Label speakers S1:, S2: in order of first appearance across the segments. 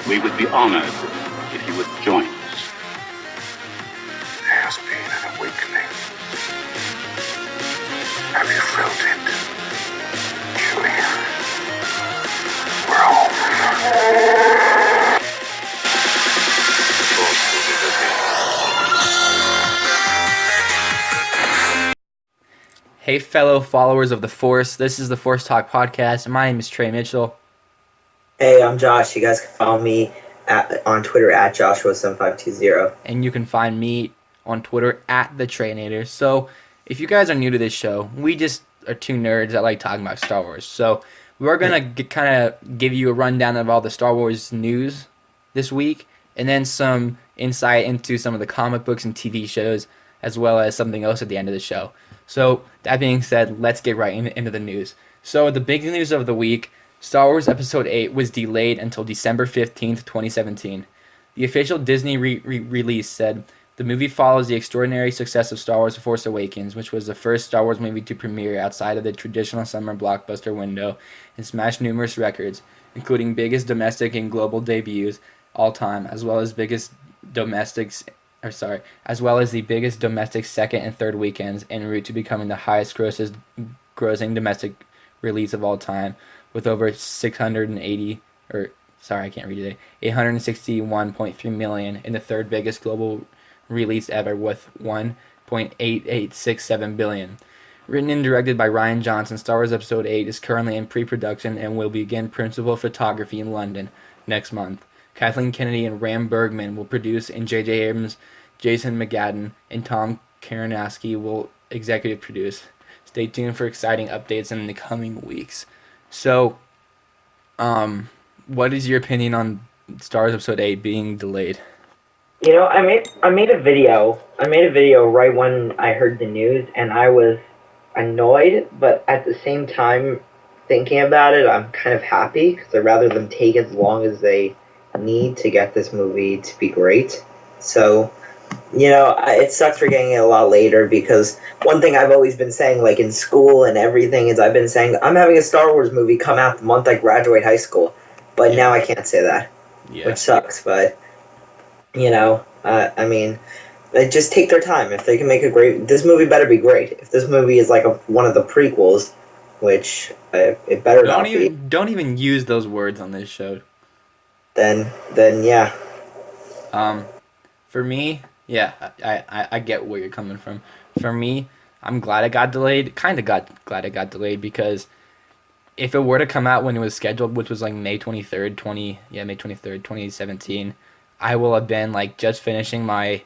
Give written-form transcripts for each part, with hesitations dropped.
S1: We would be honored if you would join us.
S2: There has been an awakening. Have you felt it? Julia, we're home.
S3: Hey, fellow followers of the Force. This is the Force Talk podcast. My name is Trey Mitchell.
S4: Hey, I'm Josh. You guys can follow me on Twitter at Joshua7520.
S3: And you can find me on Twitter at the Traynator. So, if you guys are new to this show, we just are two nerds that like talking about Star Wars. So, we're going to kind of give you a rundown of all the Star Wars news this week, and then some insight into some of the comic books and TV shows, as well as something else at the end of the show. So, that being said, let's get right into the news. So, the big news of the week, Star Wars Episode 8 was delayed until December 15th, 2017. The official Disney release said, the movie follows the extraordinary success of Star Wars The Force Awakens, which was the first Star Wars movie to premiere outside of the traditional summer blockbuster window and smashed numerous records, including biggest domestic and global debuts all time, as well as the biggest domestic second and third weekends en route to becoming the highest grossing domestic release of all time, with over 861.3 million, and the third biggest global release ever with 1.8867 billion. Written and directed by Rian Johnson, Star Wars Episode 8 is currently in pre-production and will begin principal photography in London next month. Kathleen Kennedy and Ram Bergman will produce, and J.J. Abrams, Jason McGadden, and Tom Karanowski will executive produce. Stay tuned for exciting updates in the coming weeks. So, what is your opinion on Star Wars Episode 8 being delayed?
S4: You know, I made a video. I made a video right when I heard the news, and I was annoyed, but at the same time, thinking about it, I'm kind of happy, because I'd rather them take as long as they need to get this movie to be great. So, you know, it sucks for getting it a lot later, because one thing I've always been saying, like in school and everything, is I've been saying, I'm having a Star Wars movie come out the month I graduate high school. But now I can't say that, which sucks. But, you know, I mean, they just take their time. If they can make this movie better be great. If this movie is like one of the prequels, which it better not be.
S3: Don't even use those words on this show.
S4: Then yeah.
S3: For me, yeah, I get where you're coming from. For me, I'm glad it got delayed. Glad it got delayed, because if it were to come out when it was scheduled, which was like May 23rd, 2017, I will have been like just finishing my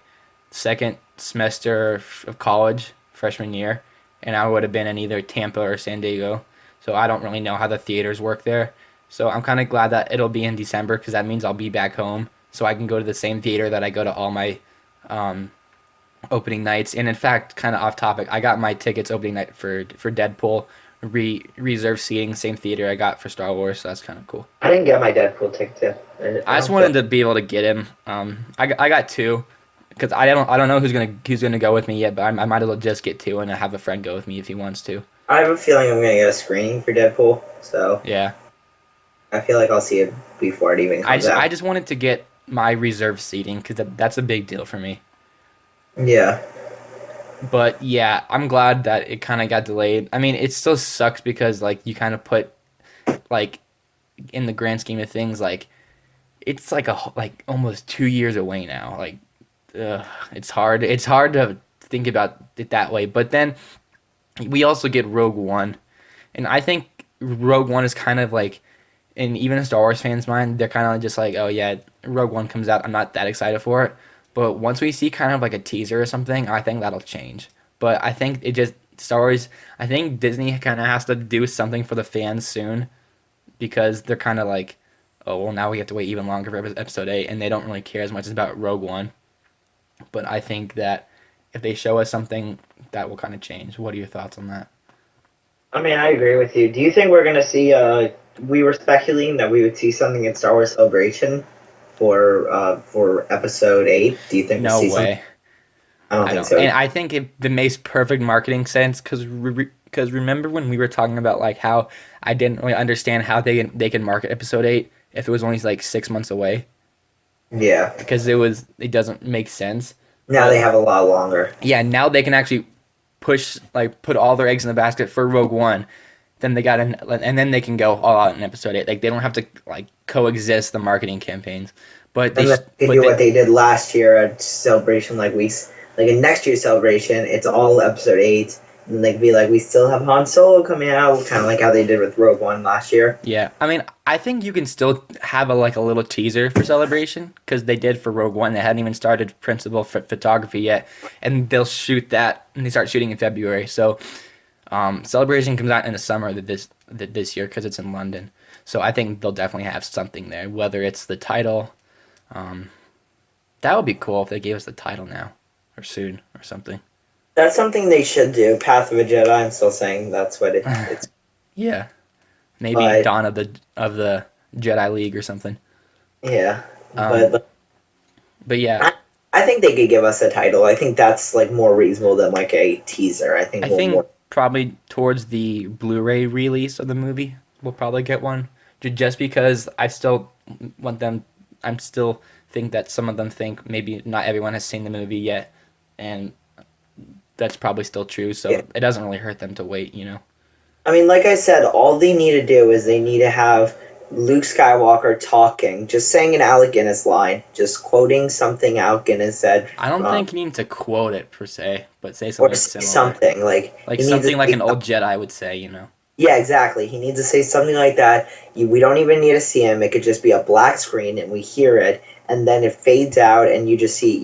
S3: second semester of college, freshman year, and I would have been in either Tampa or San Diego. So I don't really know how the theaters work there. So I'm kind of glad that it'll be in December, because that means I'll be back home, so I can go to the same theater that I go to all my opening nights. And in fact, kind of off topic, I got my tickets opening night for Deadpool, reserved seating, same theater I got for Star Wars, so that's kind of cool.
S4: I didn't get my Deadpool ticket.
S3: I just wanted to be able to get him. I got two, because I don't know who's gonna go with me yet, but I might as well just get two and have a friend go with me if he wants to.
S4: I have a feeling I'm gonna get a screening for Deadpool, so
S3: yeah,
S4: I feel like I'll see it before it even comes out.
S3: I just wanted to get my reserved seating, because that's a big deal for me.
S4: Yeah.
S3: But yeah, I'm glad that it kind of got delayed. I mean, it still sucks, because like you kind of put, like, in the grand scheme of things, like it's like almost 2 years away now. Like, it's hard to think about it that way. But then we also get Rogue One, and I think Rogue One is kind of like, in even a Star Wars fan's mind, they're kind of just like, oh yeah, Rogue One comes out, I'm not that excited for it. But once we see kind of like a teaser or something, I think that'll change. But I think Star Wars, I think Disney kind of has to do something for the fans soon, because they're kind of like, oh, well, now we have to wait even longer for Episode 8, and they don't really care as much about Rogue One. But I think that if they show us something, that will kind of change. What are your thoughts on that?
S4: I mean, I agree with you. Do you think we're going to see, we were speculating that we would see something in Star Wars Celebration for Episode 8? Do you think
S3: no
S4: we'll see
S3: way?
S4: Something? I don't think so.
S3: And I think it makes perfect marketing sense, because remember when we were talking about like how I didn't really understand how they can market Episode 8 if it was only like 6 months away?
S4: Yeah.
S3: because it doesn't make sense.
S4: Now they have a lot longer.
S3: Yeah, now they can actually put all their eggs in the basket for Rogue One. Then and then they can go all out in Episode 8. Like they don't have to like coexist the marketing campaigns. But
S4: And then they
S3: but
S4: do what they did last year at Celebration, like in next year's Celebration, it's all Episode 8. And they can be like, we still have Han Solo coming out, kind of like how they did with Rogue One last year.
S3: Yeah, I mean, I think you can still have a little teaser for Celebration because they did for Rogue One. They hadn't even started principal photography yet, and they'll shoot that, and they start shooting in February. So, Celebration comes out in the summer of this year because it's in London. So I think they'll definitely have something there, whether it's the title. That would be cool if they gave us the title now or soon or something.
S4: That's something they should do. Path of a Jedi. I'm still saying that's what it's.
S3: Yeah, maybe
S4: But-
S3: Dawn of the Jedi League or something.
S4: Yeah,
S3: Um,
S4: but
S3: But yeah,
S4: I think they could give us a title. I think that's like more reasonable than like a teaser. I think.
S3: I
S4: we'll
S3: think
S4: more-
S3: probably towards the Blu-ray release of the movie, we'll probably get one. Just because I still want them. I'm still think that some of them think maybe not everyone has seen the movie yet, and that's probably still true. So
S4: Yeah.
S3: it doesn't really hurt them to wait, you know.
S4: I mean, like I said, all they need to do is they need to have Luke Skywalker talking, just saying an Alec Guinness line, just quoting something Alec Guinness said.
S3: I don't think you need to quote it per se, but say
S4: or
S3: something
S4: say
S3: similar,
S4: something like
S3: like
S4: he needs
S3: something
S4: to
S3: like
S4: say
S3: an old Jedi would say, you know.
S4: Yeah, exactly. He needs to say something like that. We don't even need to see him. It could just be a black screen and we hear it, and then it fades out, and you just see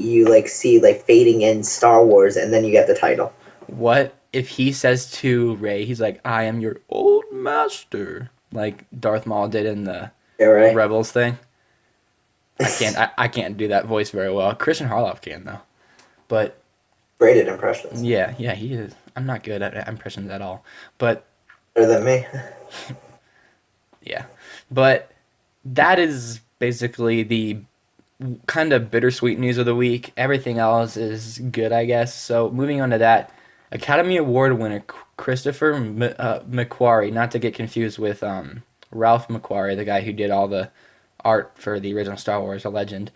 S4: fading in Star Wars, and then you get the title.
S3: What if he says to Rey, he's like, "I am your old master," like Darth Maul did in the
S4: Yeah, right.
S3: Rebels thing? I can't do that voice very well. Christian Harloff can though, but
S4: Great at impressions.
S3: yeah, he is. I'm not good at impressions at all, but
S4: Better than me.
S3: yeah, but that is basically the kind of bittersweet news of the week. Everything else is good, I guess. So moving on to that, Academy Award winner Christopher McQuarrie, not to get confused with Ralph McQuarrie, the guy who did all the art for the original Star Wars, a legend.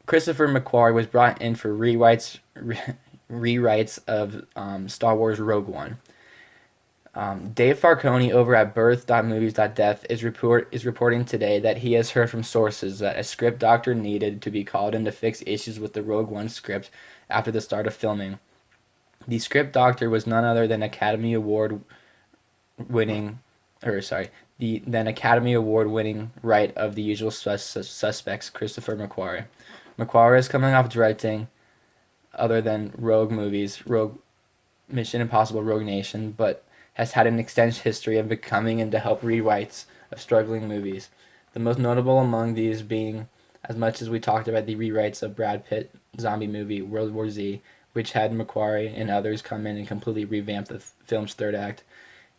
S3: Christopher McQuarrie was brought in for rewrites of Star Wars Rogue One. Dave Farconi over at birth.movies.death is reporting today that he has heard from sources that a script doctor needed to be called in to fix issues with the Rogue One script after the start of filming. The script doctor was none other than Academy Award winning right of The Usual Suspects, Christopher McQuarrie. McQuarrie is coming off directing other than Rogue movies, Rogue Mission Impossible, Rogue Nation, but has had an extensive history of becoming and to help rewrites of struggling movies. The most notable among these being, as much as we talked about the rewrites of Brad Pitt zombie movie World War Z, which had McQuarrie and others come in and completely revamp the film's third act.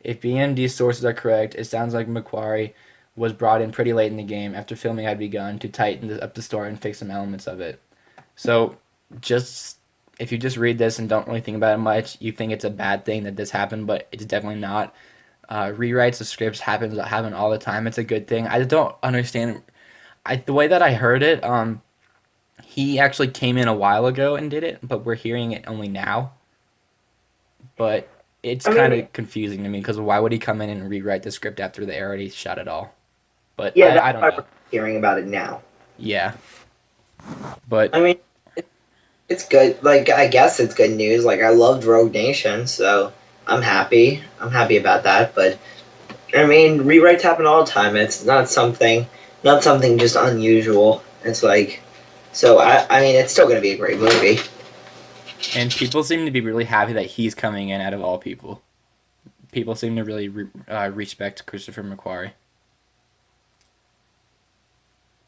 S3: If BMD's sources are correct, it sounds like McQuarrie was brought in pretty late in the game after filming had begun to tighten up the story and fix some elements of it. So, if you just read this and don't really think about it much, you think it's a bad thing that this happened, but it's definitely not. Rewrites of scripts happen all the time. It's a good thing. I don't understand. The way that I heard it, he actually came in a while ago and did it, but we're hearing it only now. But it's kind of confusing to me because why would he come in and rewrite the script after they already shot it all? But
S4: Yeah,
S3: I
S4: that's
S3: don't
S4: why
S3: know.
S4: we're hearing about it now.
S3: Yeah. But
S4: I mean, it's good. Like, I guess it's good news. Like, I loved Rogue Nation, so I'm happy. I'm happy about that. But I mean, rewrites happen all the time. It's not something just unusual. It's like, so I mean, it's still gonna be a great movie.
S3: and people seem to be really happy that he's coming in out of all people. People seem to really respect Christopher McQuarrie.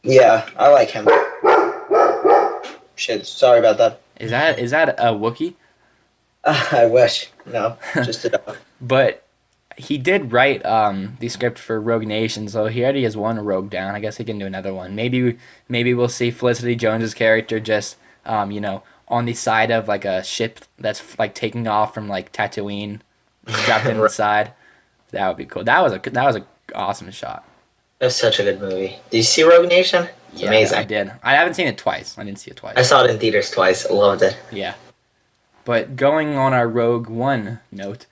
S4: Yeah, I like him. Shit, sorry about that.
S3: Is that a Wookiee?
S4: I wish. No, just a dog.
S3: But he did write the script for Rogue Nation, so he already has one Rogue down. I guess he can do another one. Maybe we'll see Felicity Jones's character just on the side of like a ship that's like taking off from like Tatooine, strapped in the side. That would be cool. That was a awesome shot.
S4: That's such a good movie. Did you see Rogue Nation?
S5: It's
S3: Yeah,
S5: amazing.
S3: I did. I haven't seen it twice. I didn't see it twice.
S5: I saw it in theaters twice. I loved it.
S3: Yeah. But going on our Rogue One note,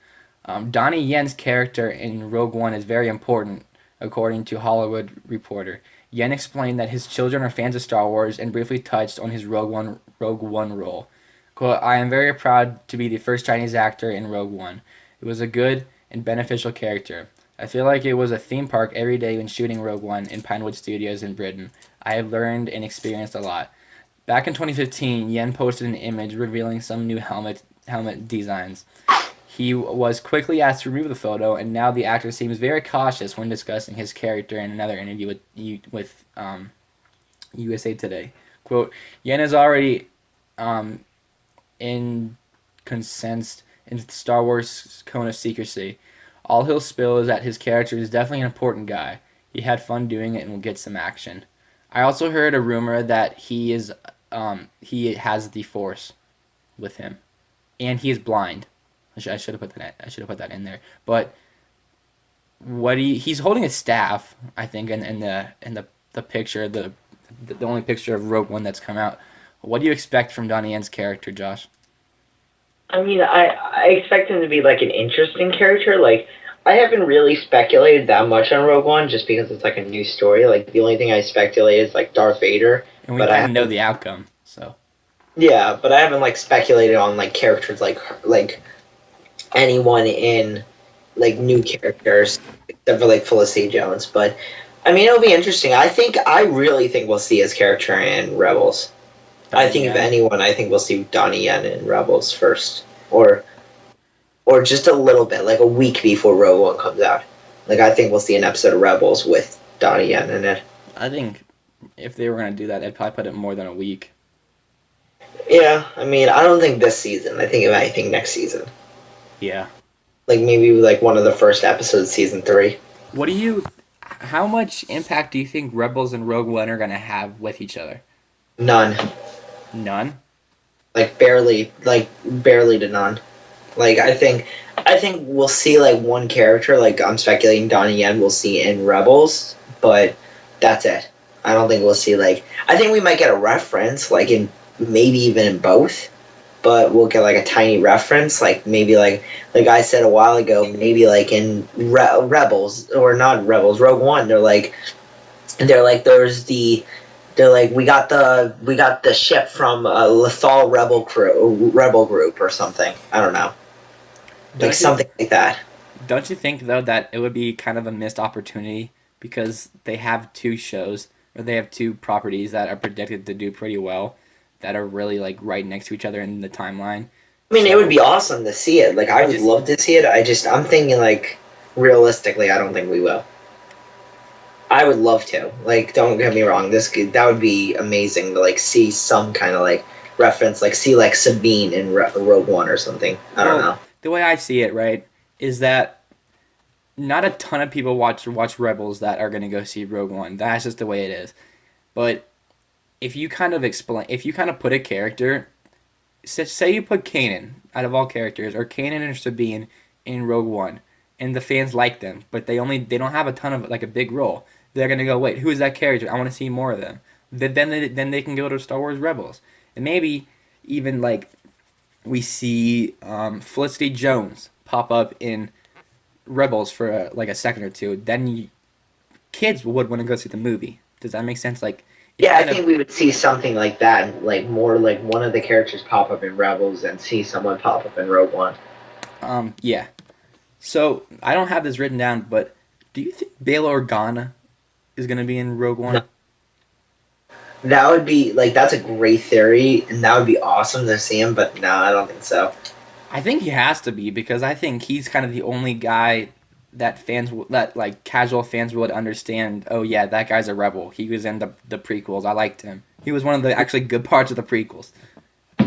S3: Donnie Yen's character in Rogue One is very important, according to Hollywood Reporter. Yen explained that his children are fans of Star Wars and briefly touched on his Rogue One role. Quote, I am very proud to be the first Chinese actor in Rogue One. It was a good and beneficial character. I feel like it was a theme park every day when shooting Rogue One in Pinewood Studios in Britain. I have learned and experienced a lot. Back in 2015, Yen posted an image revealing some new helmet designs. He was quickly asked to remove the photo, and now the actor seems very cautious when discussing his character in another interview with USA Today. Quote, Yen is already incensed in Star Wars cone of secrecy. All he'll spill is that his character is definitely an important guy. He had fun doing it and will get some action. I also heard a rumor that he has the Force with him, and he is blind. I should have put that. I should have put that in there. But he's holding a staff, I think, in the picture, the only picture of Rogue One that's come out. What do you expect from Donnie Yen's character, Josh?
S4: I mean, I expect him to be like an interesting character. Like, I haven't really speculated that much on Rogue One just because it's like a new story. Like, the only thing I speculate is like Darth Vader.
S3: And we kind of know the outcome, so.
S5: Yeah, but I haven't like speculated on like characters like anyone in like new characters except for like Felicity Jones. But I mean, it'll be interesting. I really think we'll see his character in Rebels. I think if anyone, I think we'll see Donnie Yen in Rebels first, or just a little bit, like a week before Rogue One comes out. Like I think we'll see an episode of Rebels with Donnie Yen in it.
S3: I think if they were gonna do that, they'd probably put it more than a week.
S5: Yeah, I mean, I don't think this season. I think if anything, next season.
S3: Yeah.
S5: Like maybe like one of the first episodes, season 3.
S3: How much impact do you think Rebels and Rogue One are gonna have with each other?
S5: None.
S3: None?
S5: Like barely to none. Like I think we'll see like one character, like I'm speculating Donnie Yen we'll see in Rebels, but that's it. I don't think we'll see like I think we might get a reference, like in maybe even in both, but we'll get like a tiny reference, like maybe like I said a while ago, maybe like in Rebels or not Rebels, Rogue One, they're like we got the ship from a Lethal rebel group or something. I don't know. Like something like that.
S3: Don't you think though that it would be kind of a missed opportunity because they have two shows or they have two properties that are predicted to do pretty well that are really like right next to each other in the timeline?
S5: I mean, it would be awesome to see it. Like I would love to see it. I'm thinking like realistically, I don't think we will. I would love to. Like, don't get me wrong. That would be amazing to like see some kind of like reference, like see like Sabine in Rogue One or something. I don't know.
S3: The way I see it, right, is that not a ton of people watch Rebels that are gonna go see Rogue One. That's just the way it is. But if you kind of put a character, say you put Kanan out of all characters, or Kanan and Sabine in Rogue One, and the fans like them, but they don't have a ton of like a big role. They're gonna go, wait, who is that character? I want to see more of them. Then they can go to Star Wars Rebels, and maybe even like we see Felicity Jones pop up in Rebels for like a second or two. Then kids would want to go see the movie. Does that make sense? Like,
S5: yeah, I think we would see something like that, like more like one of the characters pop up in Rebels and see someone pop up in Rogue One.
S3: Yeah. So I don't have this written down, but do you think Bail Organa is going to be in Rogue One?
S5: No. That would be like that's a great theory, and that would be awesome to see him. But no, I don't think so.
S3: I think he has to be because I think he's kind of the only guy that like casual fans would understand. Oh yeah, that guy's a rebel. He was in the prequels. I liked him. He was one of the actually good parts of the prequels.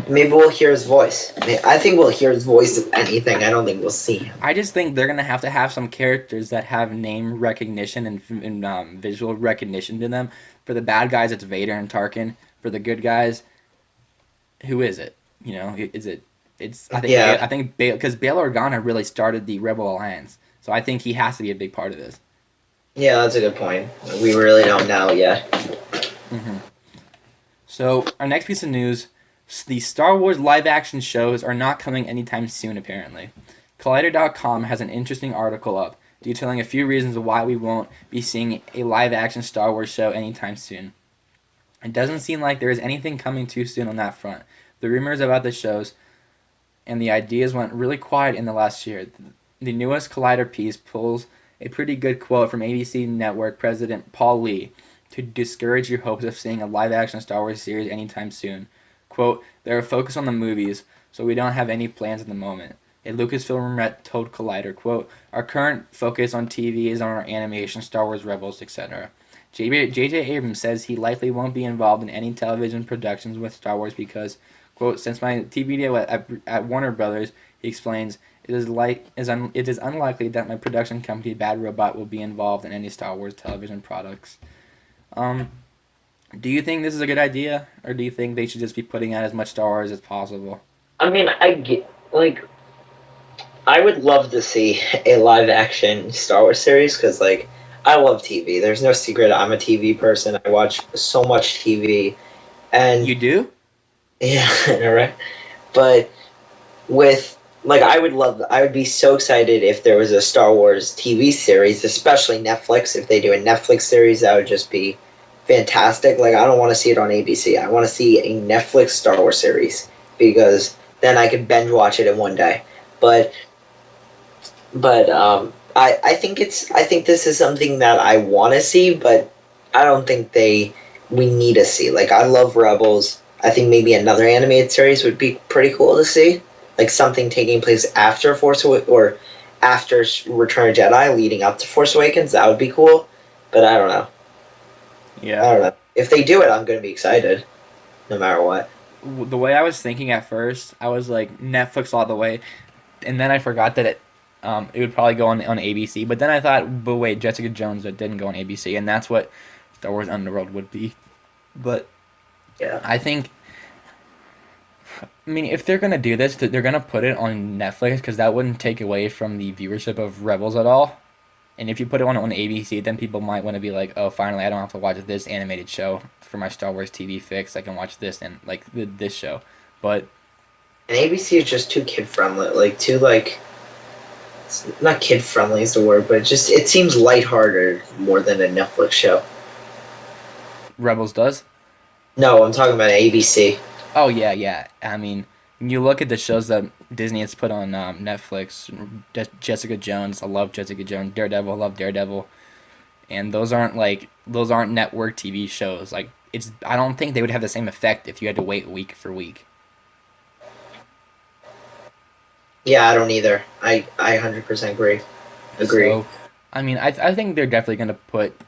S5: Maybe we'll hear his voice. I think we'll hear his voice if anything. I don't think we'll see him.
S3: I just think they're going to have some characters that have name recognition and visual recognition to them. For the bad guys, it's Vader and Tarkin. For the good guys, who is it? You know, is it? I think because Bail Organa really started the Rebel Alliance, so I think he has to be a big part of this.
S5: Yeah, that's a good point. We really don't know yet.
S3: So our next piece of news: the Star Wars live-action shows are not coming anytime soon. Apparently, Collider.com has an interesting article up detailing a few reasons why we won't be seeing a live-action Star Wars show anytime soon. It doesn't seem like there is anything coming too soon on that front. The rumors about the shows and the ideas went really quiet in the last year. The newest Collider piece pulls a pretty good quote from ABC Network President Paul Lee to discourage your hopes of seeing a live-action Star Wars series anytime soon. Quote, "They're focused on the movies, so we don't have any plans at the moment." A Lucasfilm rep told Collider, quote, "Our current focus on TV is on our animation, Star Wars Rebels, etc." J.J. Abrams says he likely won't be involved in any television productions with Star Wars because, quote, "Since my TV deal at Warner Brothers," he explains, it is unlikely that my production company Bad Robot will be involved in any Star Wars television products." Do you think this is a good idea, or do you think they should just be putting out as much Star Wars as possible?
S5: I mean, I would love to see a live action Star Wars series because, like, I love TV. There's no secret I'm a TV person. I watch so much TV. And
S3: You do?
S5: yeah, right. But with I would be so excited if there was a Star Wars TV series, especially Netflix. If they do a Netflix series, that would just be fantastic. Like, I don't want to see it on ABC. I want to see a Netflix Star Wars series because then I could binge watch it in one day. But I think I think this is something that I want to see, but I don't think we need to see. Like, I love Rebels. I think maybe another animated series would be pretty cool to see, like something taking place after or after Return of Jedi, leading up to Force Awakens. That would be cool, but I don't know.
S3: Yeah.
S5: I don't know. If they do it, I'm going to be excited, no matter what.
S3: The way I was thinking at first, I was like Netflix all the way, and then I forgot that it would probably go on ABC. But then I thought, but wait, Jessica Jones, it didn't go on ABC, and that's what Star Wars Underworld would be. But
S5: Yeah.
S3: I think, I mean, if they're gonna do this, they're gonna put it on Netflix because that wouldn't take away from the viewership of Rebels at all. And if you put it on ABC, then people might want to be like, oh, finally, I don't have to watch this animated show for my Star Wars TV fix. I can watch this and like this show. But
S5: And ABC is just too kid friendly, like too like. Not kid friendly is the word, but it seems lighthearted more than a Netflix show.
S3: Rebels does.
S5: No, I'm talking about ABC.
S3: Oh yeah. I mean, when you look at the shows that Disney has put on Netflix, Jessica Jones, I love Jessica Jones. Daredevil, I love Daredevil, and those aren't network TV shows. Like I don't think they would have the same effect if you had to wait week for week.
S5: Yeah, I don't either. I 100% agree.
S3: So, I mean, I think they're definitely gonna put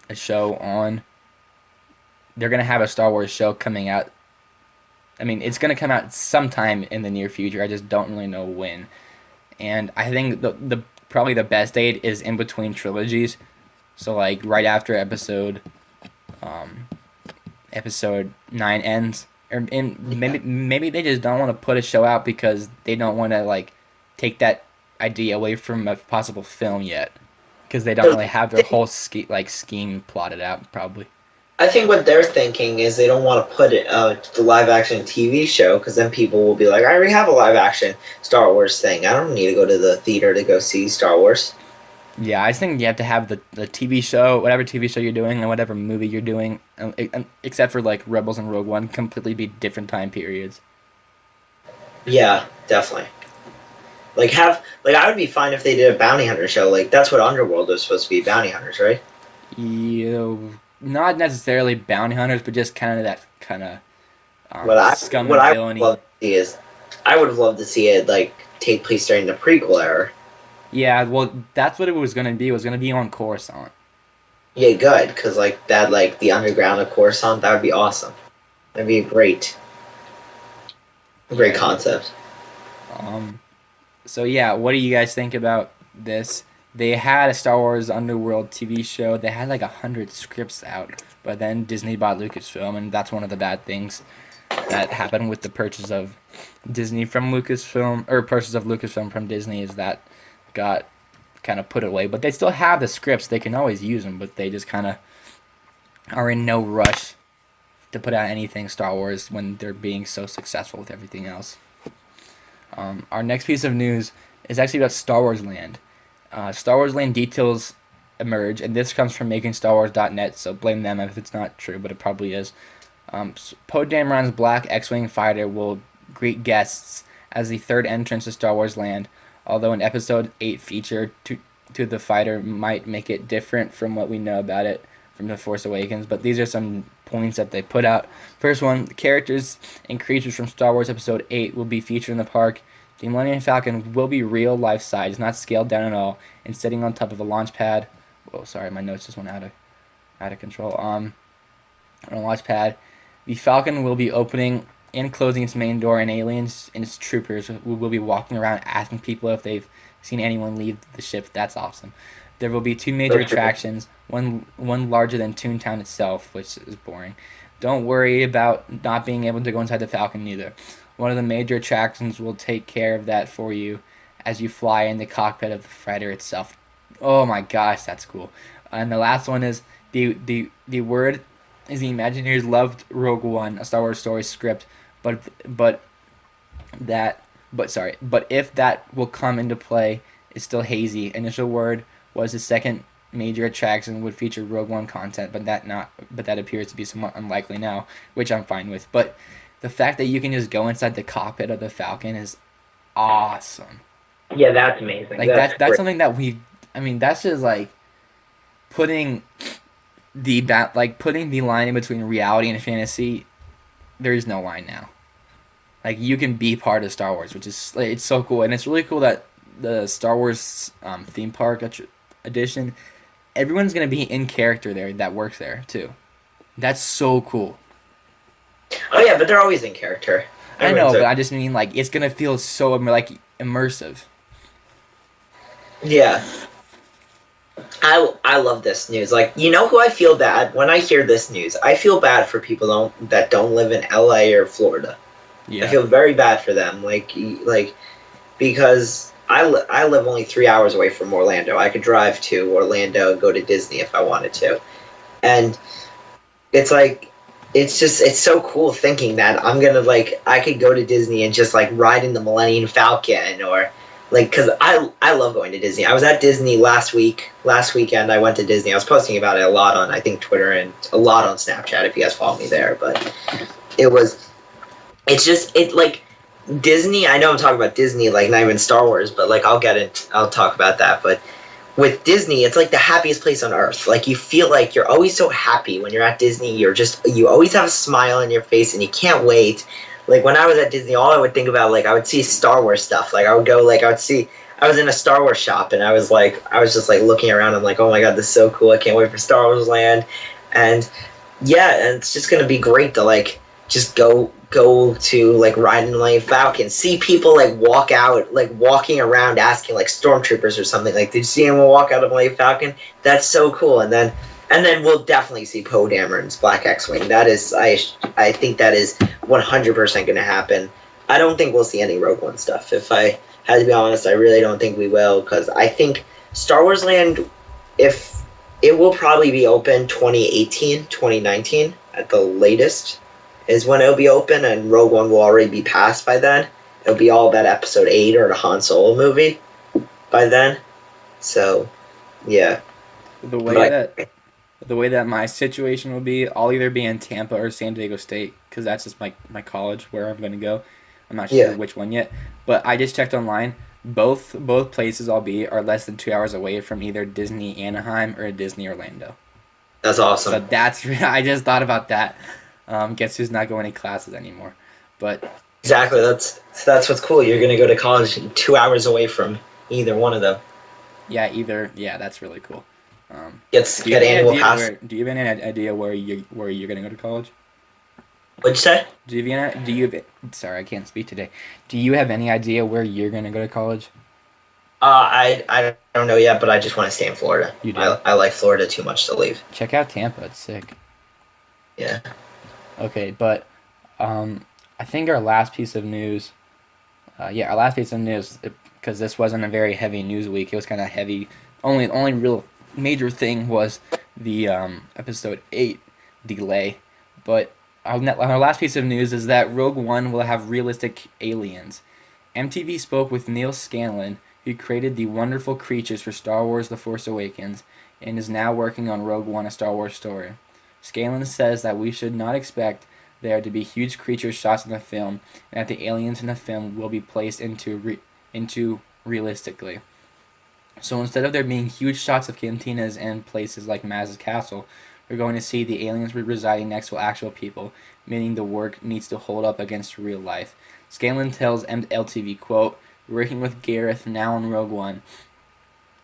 S3: a show on. They're gonna have a Star Wars show coming out. I mean, it's gonna come out sometime in the near future. I just don't really know when. And I think the probably the best date is in between trilogies. So like right after episode 9 ends. And maybe they just don't want to put a show out because they don't want to like take that idea away from a possible film yet, because they don't really have their whole scheme plotted out probably.
S5: I think what they're thinking is they don't want to put it the live action TV show because then people will be like, I already have a live action Star Wars thing. I don't need to go to the theater to go see Star Wars.
S3: Yeah, I just think you have to have the TV show, whatever TV show you're doing and whatever movie you're doing, except for like Rebels and Rogue One, completely be different time periods.
S5: Yeah, definitely. I would be fine if they did a bounty hunter show. Like, that's what Underworld was supposed to be, bounty hunters, right?
S3: Not necessarily bounty hunters, but just kind of that kind of scum
S5: what
S3: and
S5: I
S3: villainy.
S5: would love to see is, I would have loved to see it like take place during the prequel era.
S3: Yeah, well, that's what it was gonna be. It was gonna be on Coruscant.
S5: Yeah, good, because like that, like the underground of Coruscant, that would be awesome. That'd be a great concept.
S3: So yeah, what do you guys think about this? They had a Star Wars Underworld TV show. They had like 100 scripts out, but then Disney bought Lucasfilm, and that's one of the bad things that happened with the purchase of Disney from Lucasfilm, or purchase of Lucasfilm from Disney, is that got kind of put away. But they still have the scripts. They can always use them, but they just kind of are in no rush to put out anything Star Wars when they're being so successful with everything else. Our next piece of news is actually about Star Wars Land. Star Wars Land details emerge, and this comes from MakingStarWars.net, so blame them if it's not true, but it probably is. Poe Dameron's Black X-Wing fighter will greet guests as the third entrance to Star Wars Land, although an Episode 8 feature to the fighter might make it different from what we know about it from The Force Awakens, but these are some points that they put out. First one, the characters and creatures from Star Wars Episode 8 will be featured in the park. The Millennium Falcon will be real life size, not scaled down at all, and sitting on top of a launch pad. Whoa, sorry, my notes just went out of control. On a launch pad, the Falcon will be opening and closing its main door, and aliens and its troopers will be walking around asking people if they've seen anyone leave the ship. That's awesome. There will be two major attractions, one larger than Toontown itself, which is boring. Don't worry about not being able to go inside the Falcon either. One of the major attractions will take care of that for you as you fly in the cockpit of the fighter itself. Oh my gosh, that's cool. And the last one is the word is the Imagineers loved Rogue One, a Star Wars story script, but if that will come into play is still hazy. Initial word was the second major attraction would feature Rogue One content, but that appears to be somewhat unlikely now, which I'm fine with. But the fact that you can just go inside the cockpit of the Falcon is awesome.
S4: Yeah, that's amazing.
S3: Like that's something that that's just like putting the line in between reality and fantasy. There is no line now. Like, you can be part of Star Wars, which is it's so cool, and it's really cool that the Star Wars theme park edition, everyone's gonna be in character there that works there too. That's so cool.
S5: Oh yeah, but they're always in character.
S3: I know, but I just mean like it's gonna feel so immersive.
S5: Yeah. I love this news. Like, you know who I feel bad when I hear this news? I feel bad for people that don't live in LA or Florida.
S3: Yeah.
S5: I feel very bad for them. Like because I live only 3 hours away from Orlando. I could drive to Orlando and go to Disney if I wanted to. And it's like, it's so cool thinking that I'm going to, I could go to Disney and just, ride in the Millennium Falcon or, because I love going to Disney. I was at Disney last weekend I went to Disney. I was posting about it a lot on, I think, Twitter and a lot on Snapchat if you guys follow me there. But Disney, I know I'm talking about Disney, not even Star Wars, but, I'll talk about that. But with Disney, it's, the happiest place on earth. You feel like you're always so happy when you're at Disney. You always have a smile on your face, and you can't wait. When I was at Disney, all I would think about, I would see Star Wars stuff. I would go, I was in a Star Wars shop, and I was just, looking around. I'm like, oh, my God, this is so cool. I can't wait for Star Wars Land. And, yeah, and it's just going to be great to, just go to ride in the Millennium Falcon, see people walking around asking stormtroopers or something did you see anyone walk out of the Millennium Falcon? That's so cool. And then we'll definitely see Poe Dameron's Black X-Wing. That is, I think that is 100% going to happen. I don't think we'll see any Rogue One stuff. If I had to be honest, I really don't think we will, because I think Star Wars Land, if it will probably be open 2018, 2019 at the latest, is when it'll be open, and Rogue One will already be passed by then. It'll be all about Episode 8 or the Han Solo movie by then. So, yeah.
S3: The way that my situation will be, I'll either be in Tampa or San Diego State, because that's just my college where I'm going to go. I'm not sure which one yet. But I just checked online. Both places I'll be are less than 2 hours away from either Disney Anaheim or Disney Orlando.
S5: That's awesome.
S3: So I just thought about that. Guess who's not going to classes anymore? But
S5: exactly, that's what's cool. You're gonna go to college 2 hours away from either one of them.
S3: Yeah, that's really cool.
S5: Get annual pass.
S3: Do you have any idea where you're gonna go to college?
S5: What'd you say?
S3: Sorry, I can't speak today. Do you have any idea where you're gonna go to college?
S5: I don't know yet, but I just want to stay in Florida.
S3: You do?
S5: I like Florida too much to leave.
S3: Check out Tampa. It's sick.
S5: Yeah.
S3: Okay, but I think our last piece of news, because this wasn't a very heavy news week. It was kind of heavy. Only real major thing was the Episode 8 delay. But our last piece of news is that Rogue One will have realistic aliens. MTV spoke with Neil Scanlon, who created the wonderful creatures for Star Wars The Force Awakens, and is now working on Rogue One, a Star Wars story. Scanlon says that we should not expect there to be huge creature shots in the film, and that the aliens in the film will be placed into realistically. So instead of there being huge shots of cantinas and places like Maz's castle, we're going to see the aliens residing next to actual people, meaning the work needs to hold up against real life. Scanlon tells MLTV, quote, "Working with Gareth now in Rogue One,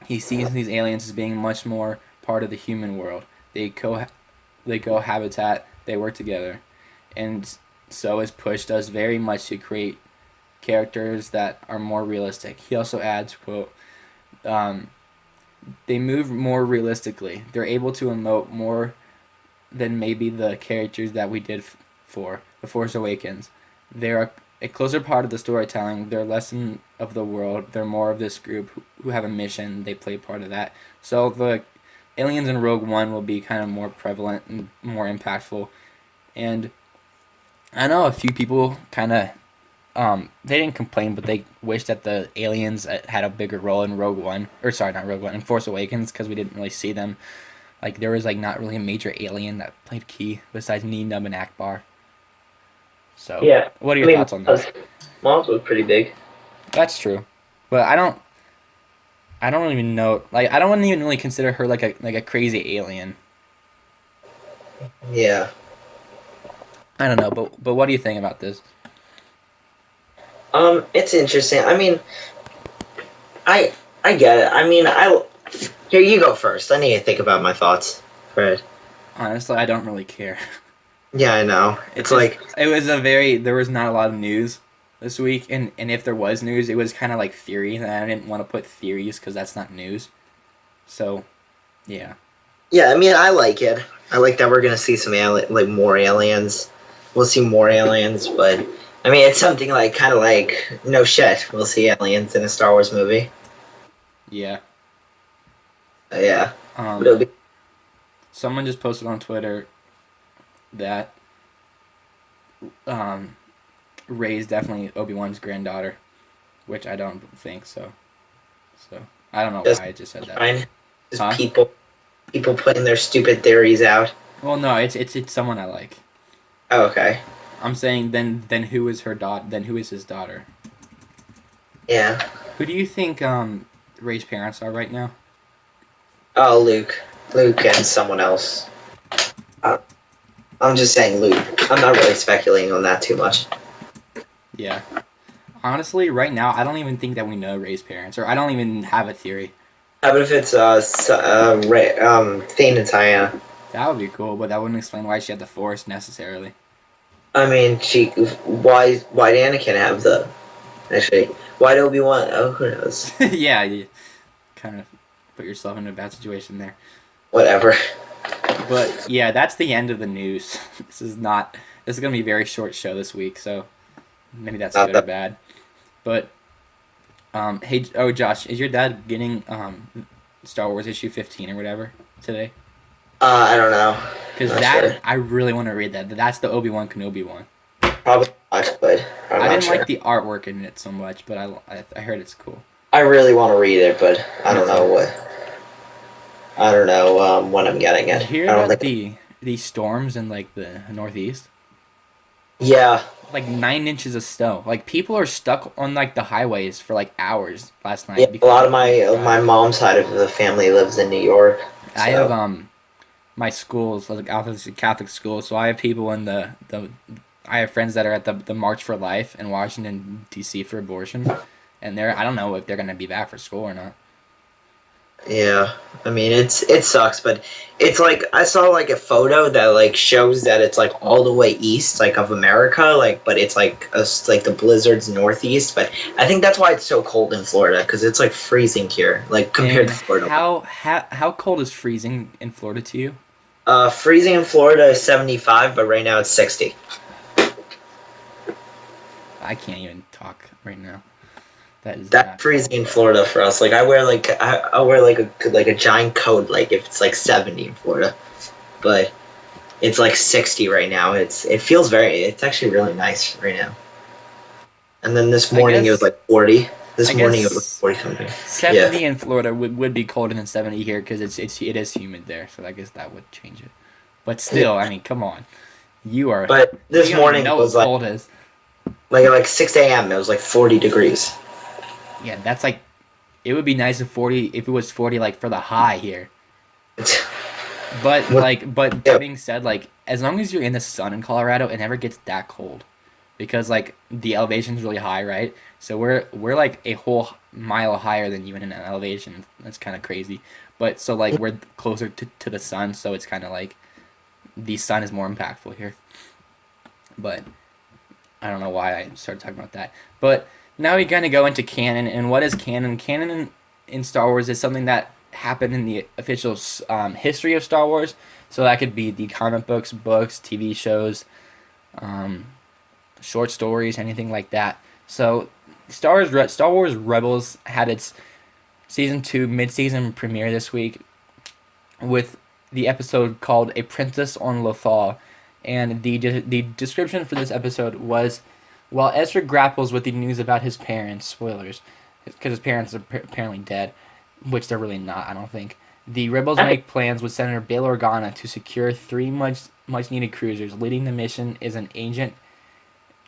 S3: he sees these aliens as being much more part of the human world. They cohabitat, they work together. And so has pushed us very much to create characters that are more realistic." He also adds, quote, "They move more realistically. They're able to emote more than maybe the characters that we did for The Force Awakens. They're a closer part of the storytelling. They're less of the world. They're more of this group who have a mission. They play part of that. So the aliens in Rogue One will be kind of more prevalent and more impactful. And I know a few people kind of they didn't complain, but they wish that the aliens had a bigger role in Rogue One, or sorry, not Rogue One, in Force Awakens, because we didn't really see them. Like there was like not really a major alien that played key besides Neenub and Akbar. So
S4: Yeah.
S3: what are your thoughts on this?
S4: Mons was pretty big.
S3: That's true, but I don't even know. Like I don't even really consider her like a crazy alien.
S5: Yeah.
S3: I don't know, but what do you think about this?
S5: It's interesting. I mean, I get it. I mean, here you go first. I need to think about my thoughts, Fred.
S3: Honestly, I don't really care.
S5: Yeah, I know. It's like
S3: it was there was not a lot of news this week, and if there was news, it was kind of like theory, and I didn't want to put theories because that's not news. So, yeah.
S5: Yeah, I mean, I like it. I like that we're gonna see some more aliens. We'll see more aliens, but I mean, it's something like kind of like no shit. We'll see aliens in a Star Wars movie.
S3: Yeah.
S5: Yeah. But it'll be
S3: Someone just posted on Twitter that Rey's definitely Obi-Wan's granddaughter, which I don't think so. So I don't know why I just said that.
S5: fine. Just
S3: Huh?
S5: people putting their stupid theories out.
S3: Well, no, it's someone I like.
S5: Oh, okay.
S3: I'm saying then who is her daughter? Then who is his daughter?
S5: Yeah.
S3: Who do you think Rey's parents are right now?
S5: Oh, Luke and someone else. I'm just saying Luke. I'm not really speculating on that too much.
S3: Yeah. Honestly, right now, I don't even think that we know Rey's parents, or I don't even have a theory.
S5: How about if it's Thane and Tiana?
S3: That would be cool, but that wouldn't explain why she had the Force necessarily.
S5: I mean, why did Anakin have the? Actually, why did Obi-Wan? Oh, who knows?
S3: Yeah, you kind of put yourself in a bad situation there.
S5: Whatever.
S3: But yeah, that's the end of the news. This is gonna be a very short show this week, so maybe that's good or bad. But hey, Josh, is your dad getting Star Wars issue 15 or whatever today?
S5: I don't know.
S3: Because
S5: sure.
S3: I really want to read that. That's the Obi-Wan Kenobi one.
S5: Probably not, but
S3: I didn't
S5: sure.
S3: like the artwork in it so much, but I heard it's cool.
S5: I really want to read it, but I don't know what. I don't know when I'm getting it.
S3: Did you hear about the storms in like the Northeast?
S5: Yeah.
S3: Like 9 inches of snow. Like people are stuck on like the highways for like hours last night.
S5: Yeah, a lot of my mom's side of the family lives in New York. So.
S3: I have my schools like Catholic school, so I have people in the I have friends that are at the March for Life in Washington D.C. for abortion, and I don't know if they're gonna be back for school or not.
S5: Yeah, I mean it sucks, but it's like I saw like a photo that like shows that it's like all the way east like of America, like but it's like the blizzards northeast. But I think that's why it's so cold in Florida because it's like freezing here, like compared to Florida.
S3: How cold is freezing in Florida to you?
S5: Freezing in Florida is 75, but right now it's 60.
S3: I can't even talk right now.
S5: That's freezing in Florida for us. Like I wear like a giant coat like if it's like 70 in Florida, but It's like 60 right now. It's actually really nice right now. And then this morning it was like 40. This
S3: I
S5: morning it was
S3: guess
S5: 40 something.
S3: 70
S5: Yeah.
S3: in Florida would be colder than 70 here because it is humid there. So I guess that would change it. But still, I mean, come on. You
S5: But this
S3: don't even
S5: morning
S3: know
S5: was
S3: what
S5: like
S3: cold is.
S5: like 6 a.m. It was like 40 degrees.
S3: Yeah, that's like it would be nice if it was 40 like for the high here. But that
S5: Yeah.
S3: being said, like as long as you're in the sun in Colorado, it never gets that cold. Because like the elevation's really high, right? So we're like a whole mile higher than you in an elevation. That's kind of crazy. But so like we're closer to the sun, so it's kind of like the sun is more impactful here. But I don't know why I started talking about that. But now we're gonna go into canon, and what is canon? Canon in Star Wars is something that happened in the official history of Star Wars. So that could be the comic books, TV shows, short stories, anything like that. So Star Wars Rebels had its season 2 mid-season premiere this week with the episode called A Princess on Lothal, and the description for this episode was, while Ezra grapples with the news about his parents, spoilers, because his parents are apparently dead, which they're really not, I don't think. The rebels make plans with Senator Bail Organa to secure 3 much needed cruisers. Leading the mission is an agent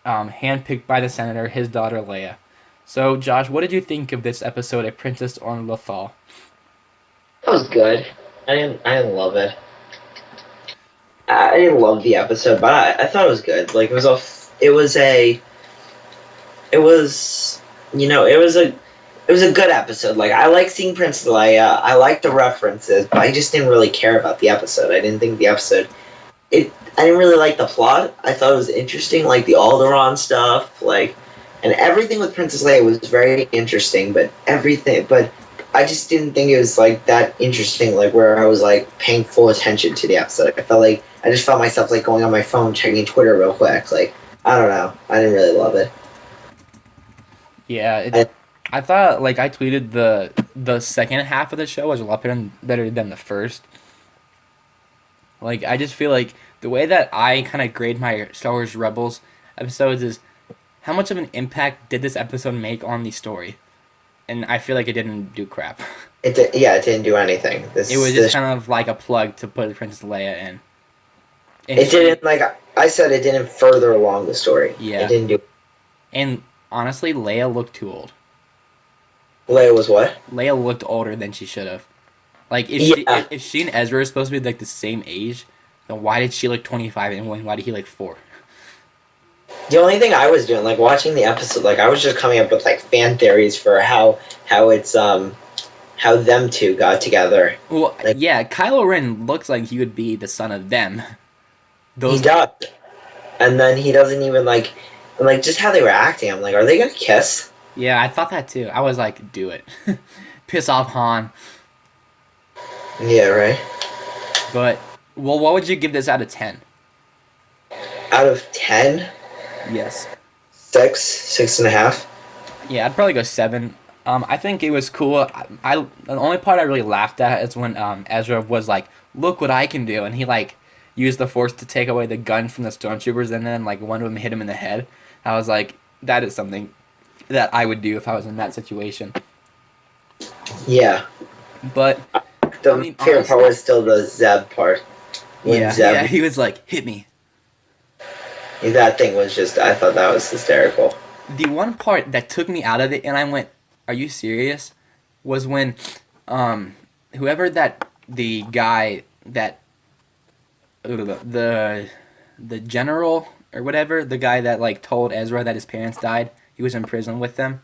S3: handpicked by the senator, his daughter Leia. So, Josh, what did you think of this episode, A Princess on Lothal?
S5: That was good. I didn't love it. I didn't love the episode, but I thought it was good. Like it was a good episode. Like I like seeing Princess Leia. I like the references, but I just didn't really care about the episode. I didn't think the episode. I didn't really like the plot. I thought it was interesting, like the Alderaan stuff, and everything with Princess Leia was very interesting. But I just didn't think it was like that interesting. Like where I was like paying full attention to the episode. I just felt myself like going on my phone checking Twitter real quick. Like I don't know. I didn't really love it.
S3: Yeah, I thought, like, I tweeted the second half of the show was a lot better than the first. Like, I just feel like the way that I kind of grade my Star Wars Rebels episodes is how much of an impact did this episode make on the story? And I feel like it didn't do crap.
S5: It didn't do anything.
S3: It was just kind of like a plug to put Princess Leia in. And
S5: it didn't, like I said, it didn't further along the story.
S3: Yeah.
S5: It didn't do.
S3: And honestly, Leia looked too old.
S5: Leia was what?
S3: Leia looked older than she should have. Like, if she and Ezra are supposed to be, like, the same age, then why did she look 25 and why did he look 4?
S5: The only thing I was doing, like, watching the episode, like, I was just coming up with, like, fan theories for how it's, how them two got together.
S3: Well, yeah, Kylo Ren looks like he would be the son of them.
S5: He does. And then he doesn't even, like, just how they were acting, I'm like, are they gonna kiss?
S3: Yeah, I thought that too. I was like, do it. Piss off Han.
S5: Yeah, right.
S3: But, well, what would you give this out of 10?
S5: Out of 10?
S3: Yes.
S5: 6.5.
S3: Yeah, I'd probably go 7. I think it was cool. The only part I really laughed at is when Ezra was like, "Look what I can do," and he like used the Force to take away the gun from the stormtroopers, and then like one of them hit him in the head. I was like, that is something that I would do if I was in that situation.
S5: Yeah.
S3: But
S5: the favorite part was still the Zeb part.
S3: Yeah, he was like, "Hit me."
S5: That thing was just, I thought that was hysterical.
S3: The one part that took me out of it, and I went, "Are you serious?" was when, whoever the guy that, the general or whatever, the guy that like told Ezra that his parents died, he was in prison with them.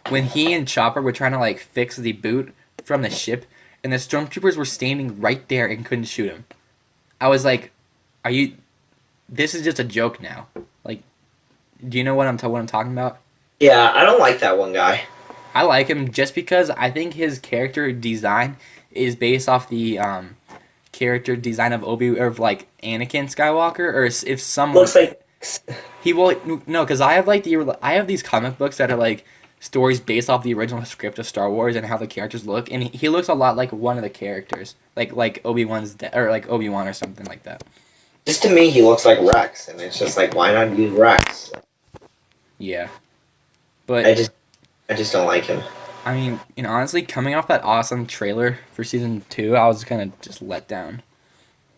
S3: When he and Chopper were trying to like fix the boot from the ship, and the stormtroopers were standing right there and couldn't shoot him, I was like, "Are you? This is just a joke now." Like, do you know what I'm talking about?
S5: Yeah, I don't like that one guy.
S3: I like him just because I think his character design is based off the character design of like Anakin Skywalker, or if someone
S5: looks like
S3: he will no, because I have these comic books that are like stories based off the original script of Star Wars and how the characters look, and he looks a lot like one of the characters, like or like Obi-Wan or something like that.
S5: Just to me, he looks like Rex, and it's just like, why not use Rex?
S3: Yeah, but
S5: I just don't like him.
S3: I mean, honestly, coming off that awesome trailer for season 2, I was kind of just let down.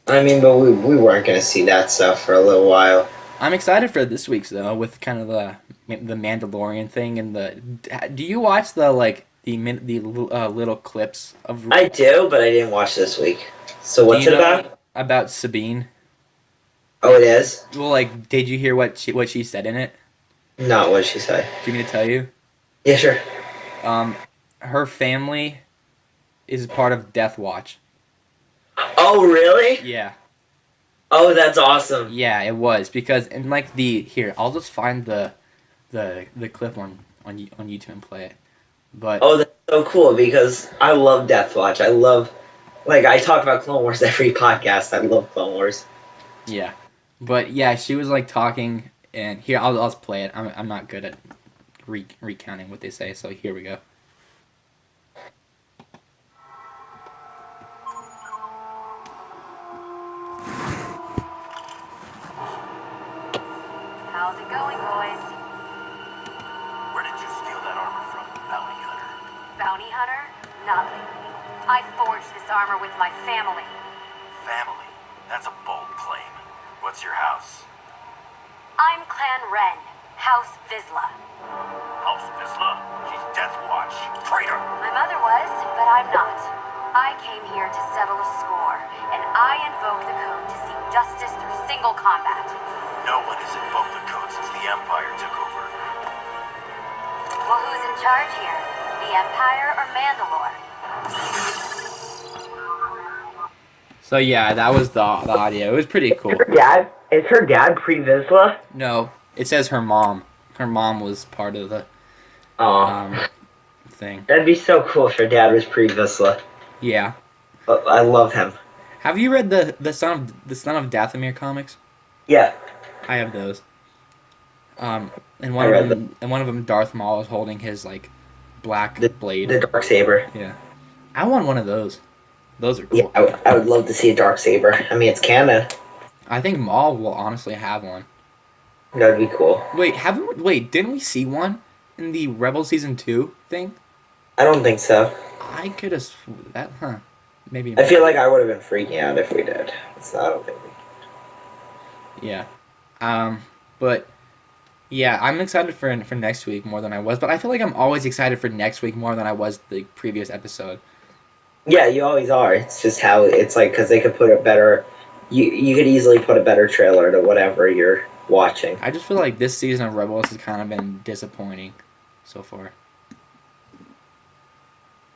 S5: I mean, but we weren't gonna see that stuff for a little while.
S3: I'm excited for this week's though, with kind of the Mandalorian thing and the. Do you watch the little clips of?
S5: I do, but I didn't watch this week. So what's it about?
S3: About Sabine.
S5: Oh, it is?
S3: Well, like, did you hear what she said in it?
S5: No, what did she say?
S3: Do you want me to tell you?
S5: Yeah, sure.
S3: Her family is part of Death Watch.
S5: Oh, really?
S3: Yeah.
S5: Oh, that's awesome.
S3: Yeah, it was because and like here, I'll just find the clip on YouTube and play it. But
S5: oh, that's so cool because I love Death Watch. I love, like, I talk about Clone Wars every podcast. I love Clone Wars.
S3: Yeah, but yeah, she was like talking, and here I'll just play it. I'm not good at recounting what they say, so here we go.
S6: How's it going, boys?
S2: Where did you steal that armor from, bounty hunter?
S6: Bounty hunter? Not lately. I forged this armor with my family.
S2: Family? That's a bold claim. What's your house?
S6: I'm Clan Ren, House Vizsla.
S2: House Vizsla? She's Death Watch. Traitor!
S6: My mother was, but I'm not. I came here to settle a score, and I invoke the code to seek justice through single combat.
S2: No one has invoked the code since the Empire took over.
S6: Well, who's in charge here? The Empire or Mandalore?
S3: So yeah, that was the audio. It was pretty cool.
S4: Is her dad pre-Vizsla?
S3: No, it says her mom. Her mom was part of the thing.
S5: That'd be so cool if her dad was pre-Vizsla.
S3: Yeah.
S5: I love him.
S3: Have you read the Son of Dathomir comics?
S5: Yeah.
S3: I have those. And
S5: I
S3: one
S5: read
S3: of them, Darth Maul is holding his like black blade.
S5: The Darksaber.
S3: Yeah. I want one of those. Those are
S5: Yeah,
S3: cool.
S5: I would love to see a Darksaber. I mean, it's canon.
S3: I think Maul will honestly have one.
S5: That'd be cool.
S3: Wait, didn't we see one in the Rebel Season 2 thing?
S5: I don't think so.
S3: I could have that, maybe.
S5: I feel like I would have been freaking out if we did. So I don't think we
S3: Yeah. But yeah, I'm excited for next week more than I was, but I feel like I'm always excited for next week more than I was the previous episode.
S5: Yeah, you always are. It's just how it's like, because they could put a better. You could easily put a better trailer to whatever you're watching.
S3: I just feel like this season of Rebels has kind of been disappointing so far.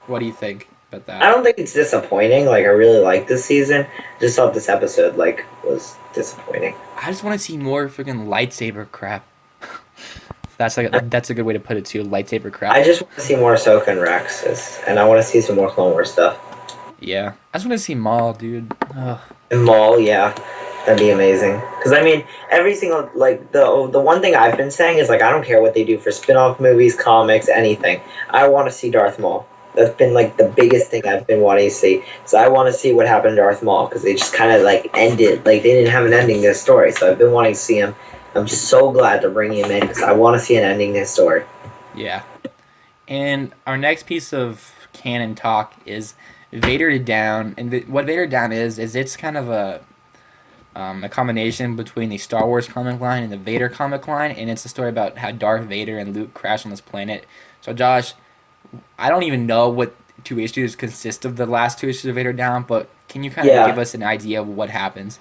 S3: What do you think about that?
S5: I don't think it's disappointing. Like, I really like this season. Just thought this episode was disappointing.
S3: I just want to see more freaking lightsaber crap. That's a good way to put it too. Lightsaber crap.
S5: I just want to see more Ahsoka and Rex, and I want to see some more Clone Wars stuff.
S3: Yeah, I just want to see Maul, dude. Ugh.
S5: And Maul, yeah, that'd be amazing. Because I mean, every single the one thing I've been saying is like I don't care what they do for spin-off movies, comics, anything. I want to see Darth Maul. That's been like the biggest thing I've been wanting to see. So I want to see what happened to Darth Maul because they just kind of like ended. Like they didn't have an ending to the story. So I've been wanting to see him. I'm just so glad to bring him in because I want to see an ending to his story.
S3: Yeah. And our next piece of canon talk is Vader Down. And what Vader Down is it's kind of a combination between the Star Wars comic line and the Vader comic line. And it's a story about how Darth Vader and Luke crash on this planet. So Josh, I don't even know what 2 issues consist of the last 2 issues of Vader Down, but can you kind of give us an idea of what happens?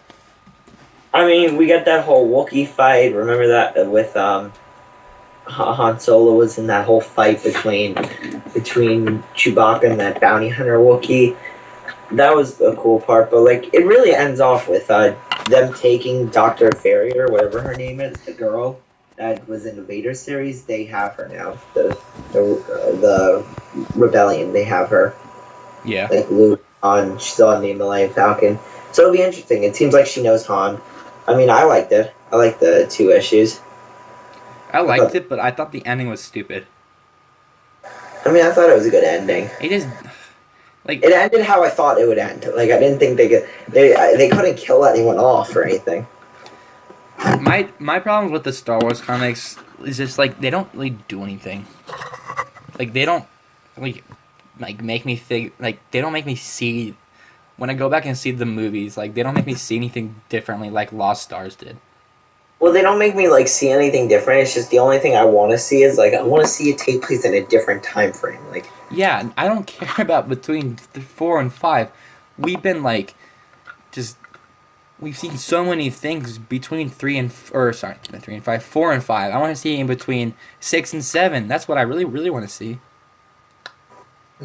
S5: I mean, we got that whole Wookiee fight. Remember that with Han Solo was in that whole fight between Chewbacca and that bounty hunter Wookiee. That was a cool part, but like it really ends off with them taking Dr. Farrier, whatever her name is, the girl that was in the Vader series. They have her now. The rebellion. They have her.
S3: Yeah.
S5: Like Luke she's on the Millennium Falcon. So it'll be interesting. It seems like she knows Han. I mean, I liked it. I liked the 2 issues.
S3: I liked it, but I thought the ending was stupid.
S5: I mean, I thought it was a good ending.
S3: It is like
S5: It ended how I thought it would end. Like, I didn't think they couldn't kill anyone off or anything.
S3: my problem with the Star Wars comics is just like they don't really do anything. Like they don't like make me think, like they don't make me see when I go back and see the movies, like they don't make me see anything differently like Lost Stars did.
S5: Well, they don't make me like see anything different. It's just the only thing I want to see is like I want to see it take place in a different time frame. Like,
S3: Yeah, I don't care about between 4 and 5. We've been like just we've seen so many things between 3 and or sorry, not 3 and 5, 4 and 5. I want to see in between 6 and 7. That's what I really want to see.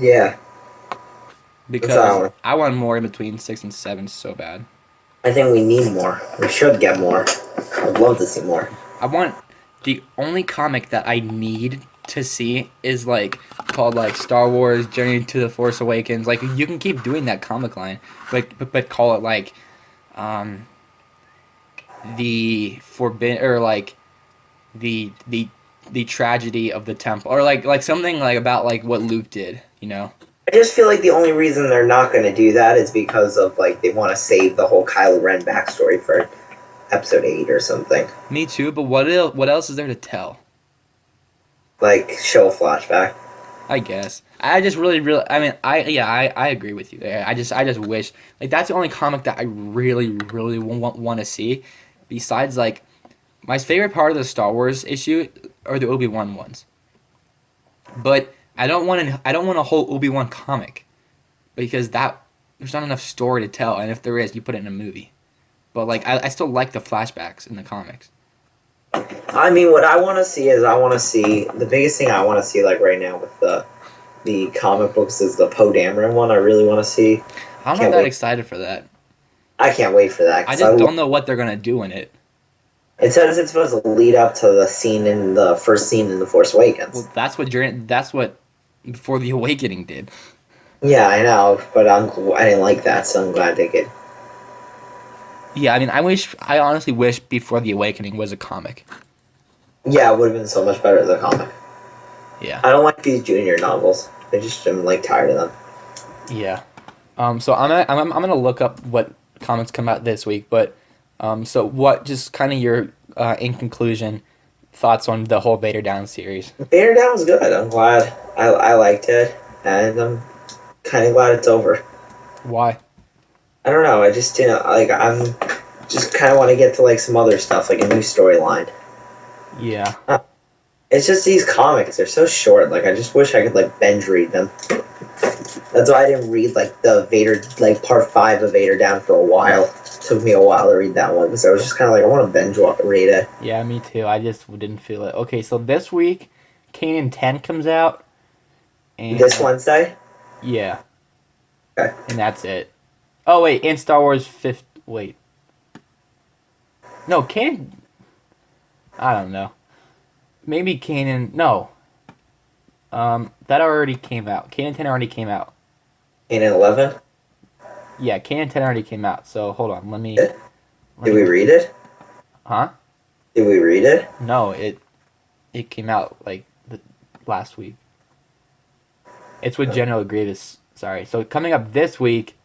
S5: yeah,
S3: Because I want more in between 6 and 7 so bad.
S5: I think we need more. We should get more. I'd love to see more.
S3: I want the only comic that I need to see is like called like Star Wars Journey to the Force Awakens. Like you can keep doing that comic line, but call it like the forbidden or like the tragedy of the temple or like something like about like what Luke did, you know.
S5: I just feel like the only reason they're not going to do that is because of like they want to save the whole Kylo Ren backstory for Episode 8 or something.
S3: Me too, but what else is there to tell?
S5: Like show a flashback.
S3: I guess. I just really I mean I agree with you there. I just wish like that's the only comic that I really want to see. Besides like my favorite part of the Star Wars issue are the Obi-Wan ones. But I don't want a whole Obi-Wan comic because there's not enough story to tell, and if there is, you put it in a movie. But like I still like the flashbacks in the comics.
S5: I mean, what I want to see is the biggest thing I want to see like right now with the comic books is the Poe Dameron one. I really want to see.
S3: I'm not that excited for that.
S5: I can't wait for that.
S3: I just don't know what they're gonna do in it.
S5: It says it's supposed to lead up to the scene in the first scene in The Force Awakens.
S3: Well, that's what Before the Awakening did.
S5: Yeah, I know, but I didn't like that, so I'm glad they did.
S3: Yeah, I mean, I honestly wish Before the Awakening was a comic.
S5: Yeah, it would have been so much better as a comic.
S3: Yeah.
S5: I don't like these junior novels. I'm like tired of them.
S3: Yeah. So I'm gonna look up what comics come out this week, but so what? Just kind of your in conclusion thoughts on the whole Vader Down series.
S5: Vader Down was good. I'm glad. I liked it, and I'm kind of glad it's over.
S3: Why?
S5: I don't know. I just didn't like. I'm just kind of want to get to like some other stuff, like a new storyline.
S3: Yeah.
S5: It's just these comics. They're so short. Like I just wish I could like binge read them. That's why I didn't read like the Vader, like part 5 of Vader Down for a while. It took me a while to read that one because I was just kind of like I want to binge read it.
S3: Yeah, me too. I just didn't feel it. Okay, so this week, Kanan 10 comes out. And,
S5: This Wednesday.
S3: Yeah.
S5: Okay.
S3: And that's it. Oh wait, and Star Wars 5th. Wait. No, Kanan. I don't know. Maybe Kanan. No. That already came out. Kanan 10 already came out.
S5: Kanan 11.
S3: Yeah, Kanan 10 already came out. So hold on, let me.
S5: Did we read it?
S3: Huh?
S5: Did we read it?
S3: No, it came out like last week. It's with General Grievous. Sorry. So coming up this week.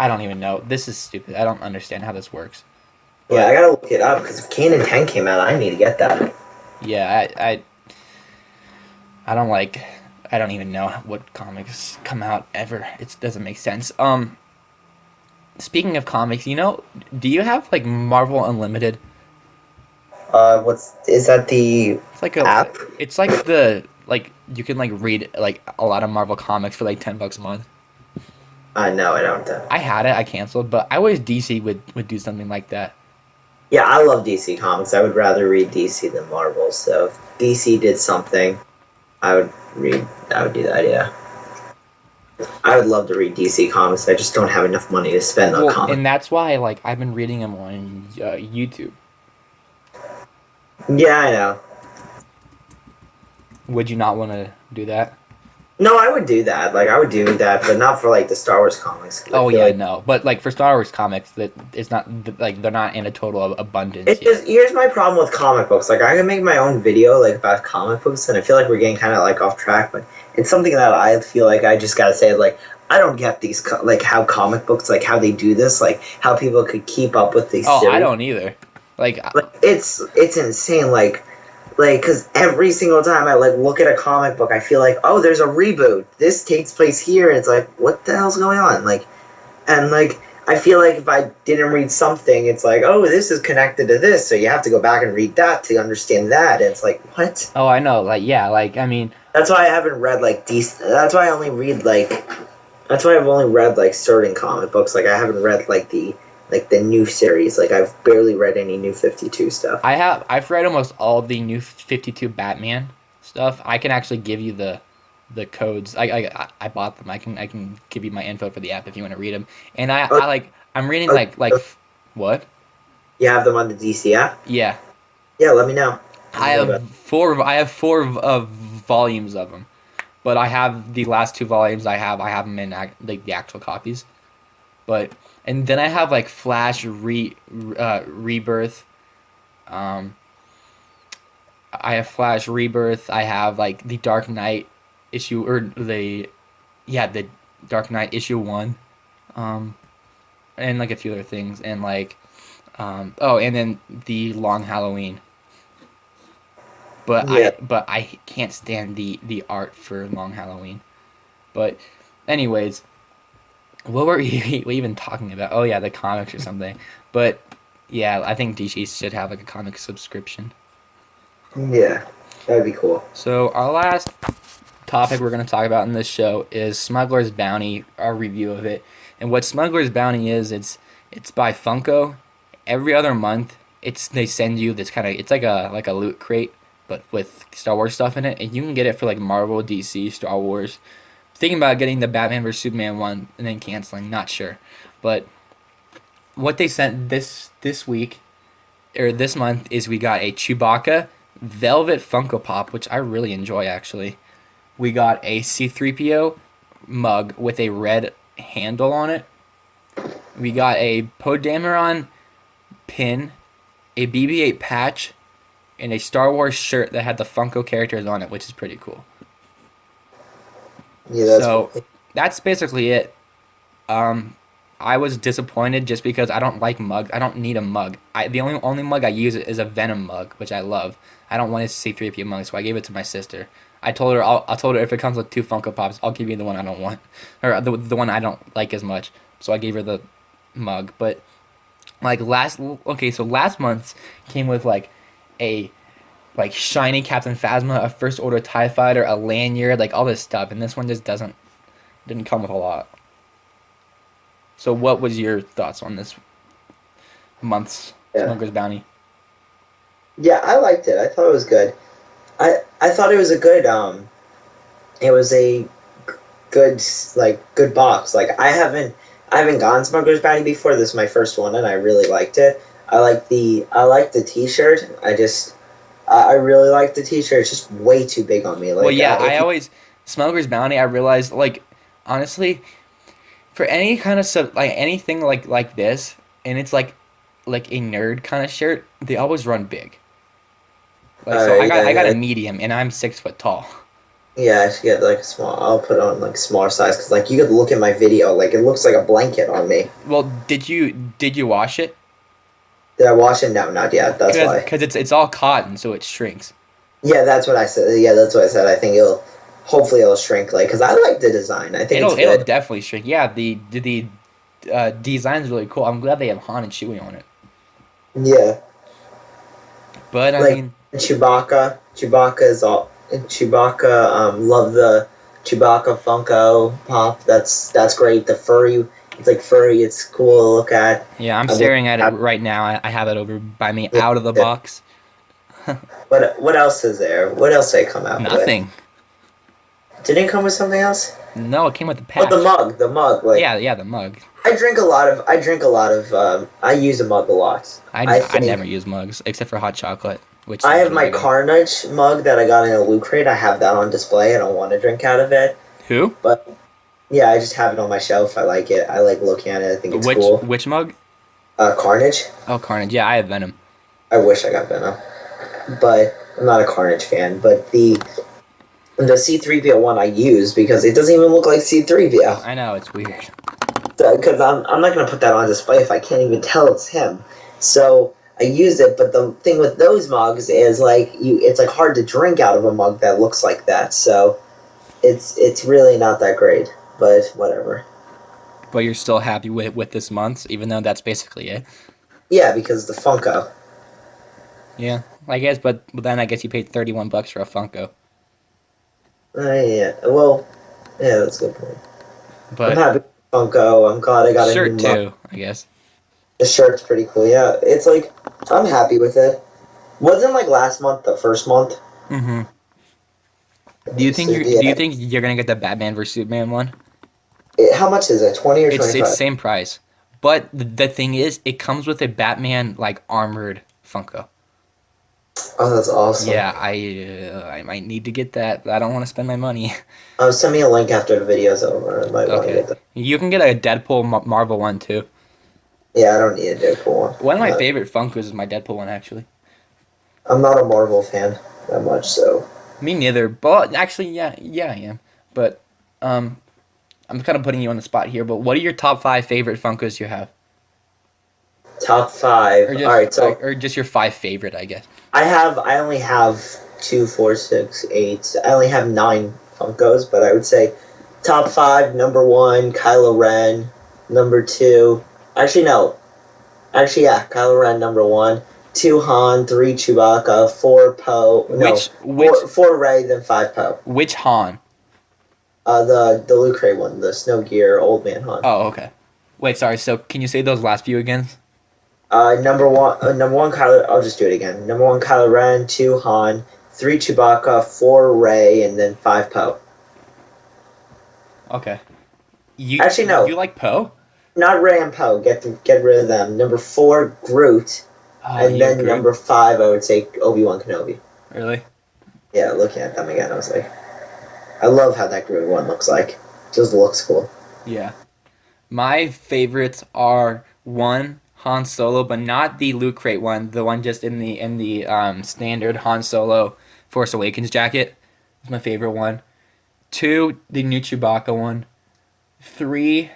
S3: I don't even know. This is stupid. I don't understand how this works.
S5: Yeah, I gotta look it up because if Kanan 10 came out, I need to get that.
S3: Yeah, I don't like. I don't even know what comics come out ever. It doesn't make sense. Speaking of comics, do you have like Marvel Unlimited?
S5: Is that the
S3: It's like a
S5: app?
S3: It's like you can like read like a lot of Marvel comics for like $10 a month.
S5: No, I don't.
S3: I had it. I canceled, but I wish DC would do something like that.
S5: Yeah, I love DC comics. I would rather read DC than Marvel. So if DC did something, I would do that. Yeah, I would love to read DC comics. I just don't have enough money to spend on comics.
S3: And that's why like I've been reading them on YouTube.
S5: Yeah, I know.
S3: Would you not want to do that?
S5: No, I would do that. Like, I would do that, but not for like the Star Wars comics. 'Cause I
S3: Oh
S5: feel
S3: yeah,
S5: like
S3: no. But like for Star Wars comics, that it's not like they're not in a total abundance
S5: it's
S3: yet.
S5: just here's my problem with comic books. Like, I can make my own video like about comic books, and I feel like we're getting kind of like off track. But it's something that I feel like I just gotta say. Like, I don't get these like how comic books like how they do this, like how people could keep up with these.
S3: Oh,
S5: series.
S3: I don't either. Like
S5: It's insane. Like because every single time I like look at a comic book, I feel like, oh, there's a reboot. This takes place here, and it's like, what the hell's going on? Like, and like I feel like if I didn't read something, it's like, oh, this is connected to this, so you have to go back and read that to understand that. And it's like, what?
S3: oh, I know. Like yeah, like I mean,
S5: That's why I haven't read like That's why I only read like. That's why I've only read like certain comic books. Like I haven't read like the new series. Like I've barely read any New 52 stuff.
S3: I've read almost all the New 52 Batman stuff. I can actually give you the codes. I bought them. I can give you my info for the app if you want to read them. And I'm reading what?
S5: You have them on the DC app?
S3: Yeah.
S5: Yeah, let me know.
S3: I have four volumes of them. But I have the last two volumes. I have them in like the actual copies. And then I have like Flash Rebirth. I have Flash Rebirth. I have like the Dark Knight issue the Dark Knight issue 1, and like a few other things, and like and then the Long Halloween. But
S5: yeah.
S3: I can't stand the art for Long Halloween. But anyways, what were we even talking about? Oh yeah, the comics or something. But yeah, I think DC should have like a comic subscription.
S5: Yeah, that would be cool.
S3: So our last topic we're going to talk about in this show is Smuggler's Bounty, our review of it. And what Smuggler's Bounty is, it's by Funko. Every other month, they send you this it's like a loot crate, but with Star Wars stuff in it, and you can get it for like Marvel, DC, Star Wars. Thinking about getting the Batman vs Superman one and then canceling, not sure. But what they sent this week or this month is we got a Chewbacca Velvet Funko Pop, which I really enjoy actually. We got a C-3PO mug with a red handle on it. We got a Poe Dameron pin, a BB-8 patch, and a Star Wars shirt that had the Funko characters on it, which is pretty cool.
S5: Yeah,
S3: so that's basically it. I was disappointed just because I don't like mugs. I don't need a mug. The only mug I use is a Venom mug, which I love. I don't want a C-3PO mug, so I gave it to my sister. I told her I told her if it comes with 2 Funko Pops, I'll give you the one I don't want, or the one I don't like as much. So I gave her the mug. But like last month's came with like a shiny Captain Phasma, a First Order TIE Fighter, a lanyard, like all this stuff, and this one just didn't come with a lot. So what was your thoughts on this month's Smuggler's Bounty?
S5: Yeah, I liked it. I thought it was good. I thought it was a good good box. Like I haven't gotten Smuggler's Bounty before. This is my first one, and I really liked it. I like the T-shirt. I really like the T-shirt. It's just way too big on me. Like,
S3: well, yeah, Smuggler's Bounty. I realized, like, honestly, for any kind of anything like this, and it's like a nerd kind of shirt, they always run big. I got a medium, and I'm 6 foot tall.
S5: Yeah, I should get like a small. I'll put on like smaller size because like you could look at my video, like it looks like a blanket on me.
S3: Well, did you wash it?
S5: Did I wash it? No, not yet. That's why.
S3: Because it's all cotton, so it shrinks.
S5: Yeah, that's what I said. Yeah, that's what I said. I think hopefully it'll shrink. Like, because I like the design. I think
S3: it'll definitely shrink. Yeah, the design's really cool. I'm glad they have Han and Chewie on it.
S5: Yeah.
S3: But I mean,
S5: Chewbacca is all. Chewbacca, love the Chewbacca Funko Pop. That's great. The furry. It's like furry. It's cool to look at.
S3: Yeah, I'm staring at it right now. I have it over by me, out of the box.
S5: What else is there? What else did it come out with?
S3: Nothing.
S5: Didn't it come with something else?
S3: No, it came with the patch.
S5: Oh, the mug. Like,
S3: yeah, the mug.
S5: I use a mug a lot.
S3: I never use mugs except for hot chocolate.
S5: I have my Carnage mug that I got in a loot crate. I have that on display. I don't want to drink out of it.
S3: Who?
S5: But yeah, I just have it on my shelf. I like it. I like looking at it. I think it's cool.
S3: Which mug?
S5: Carnage.
S3: Oh, Carnage. Yeah, I have Venom.
S5: I wish I got Venom, but I'm not a Carnage fan. But the C-3PO one I use because it doesn't even look like C-3PO.
S3: I know, it's weird.
S5: Because I'm not going to put that on display if I can't even tell it's him. So I use it, but the thing with those mugs is like it's like hard to drink out of a mug that looks like that. So it's really not that great, but whatever.
S3: But you're still happy with this month, even though that's basically it.
S5: Yeah, because the Funko.
S3: Yeah, I guess, but then I guess you paid $31 for a Funko.
S5: Yeah. Well, yeah, that's a good point.
S3: But
S5: I'm happy with Funko. I'm glad I got a
S3: shirt
S5: new mug.
S3: too, I guess.
S5: The shirt's pretty cool. Yeah, it's like I'm happy with it. Wasn't like last month the first month?
S3: Mm-hmm. Do you think
S5: So,
S3: do you think you're gonna get the Batman vs Superman one?
S5: How much is it? 20 or 25?
S3: It's same price, but the thing is, it comes with a Batman like armored Funko.
S5: Oh, that's awesome.
S3: Yeah, I might need to get that. But I don't want to spend my money.
S5: Send me a link after the video's over. I might want to
S3: Okay,
S5: get that.
S3: you can get a Deadpool Marvel one too.
S5: Yeah, I don't need a Deadpool one.
S3: One of my favorite Funkos is my Deadpool one, actually.
S5: I'm not a Marvel fan that much, so.
S3: Me neither. But actually, yeah, I am. But I'm kind of putting you on the spot here. But what are your top 5 favorite Funkos you have?
S5: Top 5.
S3: Or
S5: Alright, so
S3: or just your 5 favorite, I guess.
S5: I only have 2, 4, 6, 8. I only have 9 Funkos, but I would say top 5, number 1, Kylo Ren. Number 2. Actually, no. Actually, yeah, Kylo Ren, number 1. 2 Han, 3 Chewbacca, 4 Poe. No, 4 Rey, then 5 Poe.
S3: Which Han?
S5: The Luke Ray one, the Snow Gear Old Man Han.
S3: Oh, okay. Wait, sorry. So can you say those last few again?
S5: Number one, Kylo. I'll just do it again. Number 1, Kylo Ren. 2, Han. 3, Chewbacca. 4, Rey, and then 5 Poe.
S3: Okay.
S5: Actually, no.
S3: You like Poe?
S5: Not Rey and Poe. Get rid of them. Number 4, Groot. And then
S3: Groot?
S5: number 5, I would say Obi-Wan Kenobi.
S3: Really?
S5: Yeah, looking at them again, I was like, I love how that Groot one looks like. Just looks cool.
S3: Yeah. My favorites are 1, Han Solo, but not the Loot Crate one. The one just in the standard Han Solo Force Awakens jacket. It's my favorite one. 2, the new Chewbacca one. 3,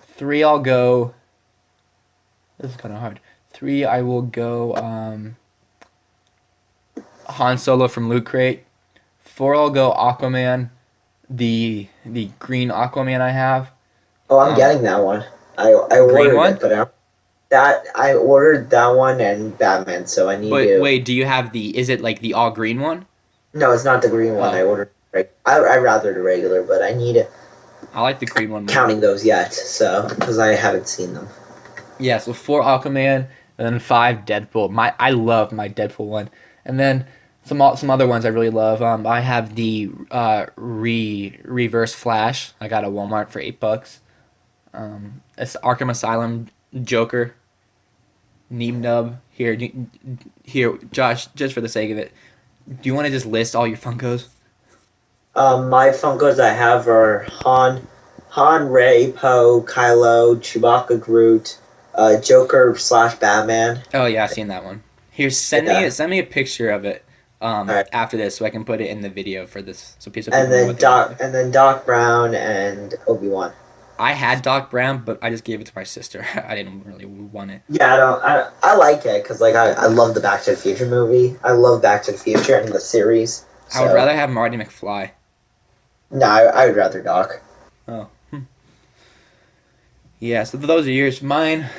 S3: 3 I'll go. This is kind of hard. 3 I will go Han Solo from Loot Crate. 4 I'll go Aquaman, the green Aquaman I have.
S5: Oh, I'm getting that one. I ordered
S3: one?
S5: it, but I ordered that one and Batman, so I need
S3: But
S5: to.
S3: wait, do you have is it like the all green one?
S5: No, it's not the green one.
S3: Oh.
S5: I ordered. I rather the regular, but I need it.
S3: I like the green one more.
S5: Counting those yet, so because I haven't seen them.
S3: Yeah, so 4 Aquaman, and then 5 Deadpool. I love my Deadpool one, and then some other ones I really love. I have the Reverse Flash. I got at Walmart for $8. It's Arkham Asylum Joker. Nub. Here, Josh. Just for the sake of it, do you want to just list all your Funkos?
S5: My Funkos I have are Han, Rey, Poe, Kylo, Chewbacca, Groot, Joker / Batman.
S3: Oh yeah, I've seen that one. Here, send me a picture of it.
S5: Right.
S3: After this, so I can put it in the video for this, so people
S5: And
S3: know
S5: then
S3: what they look like.
S5: and then Doc Brown and Obi-Wan.
S3: I had Doc Brown, but I just gave it to my sister. I didn't really want it.
S5: Yeah, I like it because like I love the Back to the Future movie. I love Back to the Future and the series.
S3: I would rather have Marty McFly.
S5: No, I would rather Doc.
S3: Oh. Yeah, so those are yours. Mine,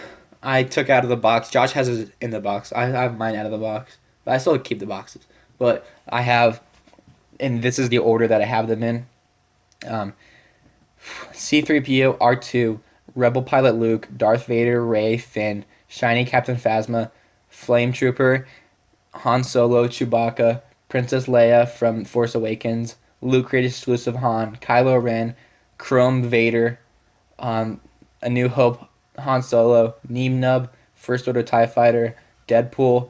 S3: I took out of the box. Josh has his in the box. I have mine out of the box, but I still keep the boxes. But I have, and this is the order that I have them in. C-3PO, R2, Rebel Pilot Luke, Darth Vader, Rey, Finn, Shiny Captain Phasma, Flame Trooper, Han Solo, Chewbacca, Princess Leia from Force Awakens, Luke Crate exclusive Han, Kylo Ren, Chrome Vader, A New Hope, Han Solo, Nub, First Order TIE Fighter, Deadpool,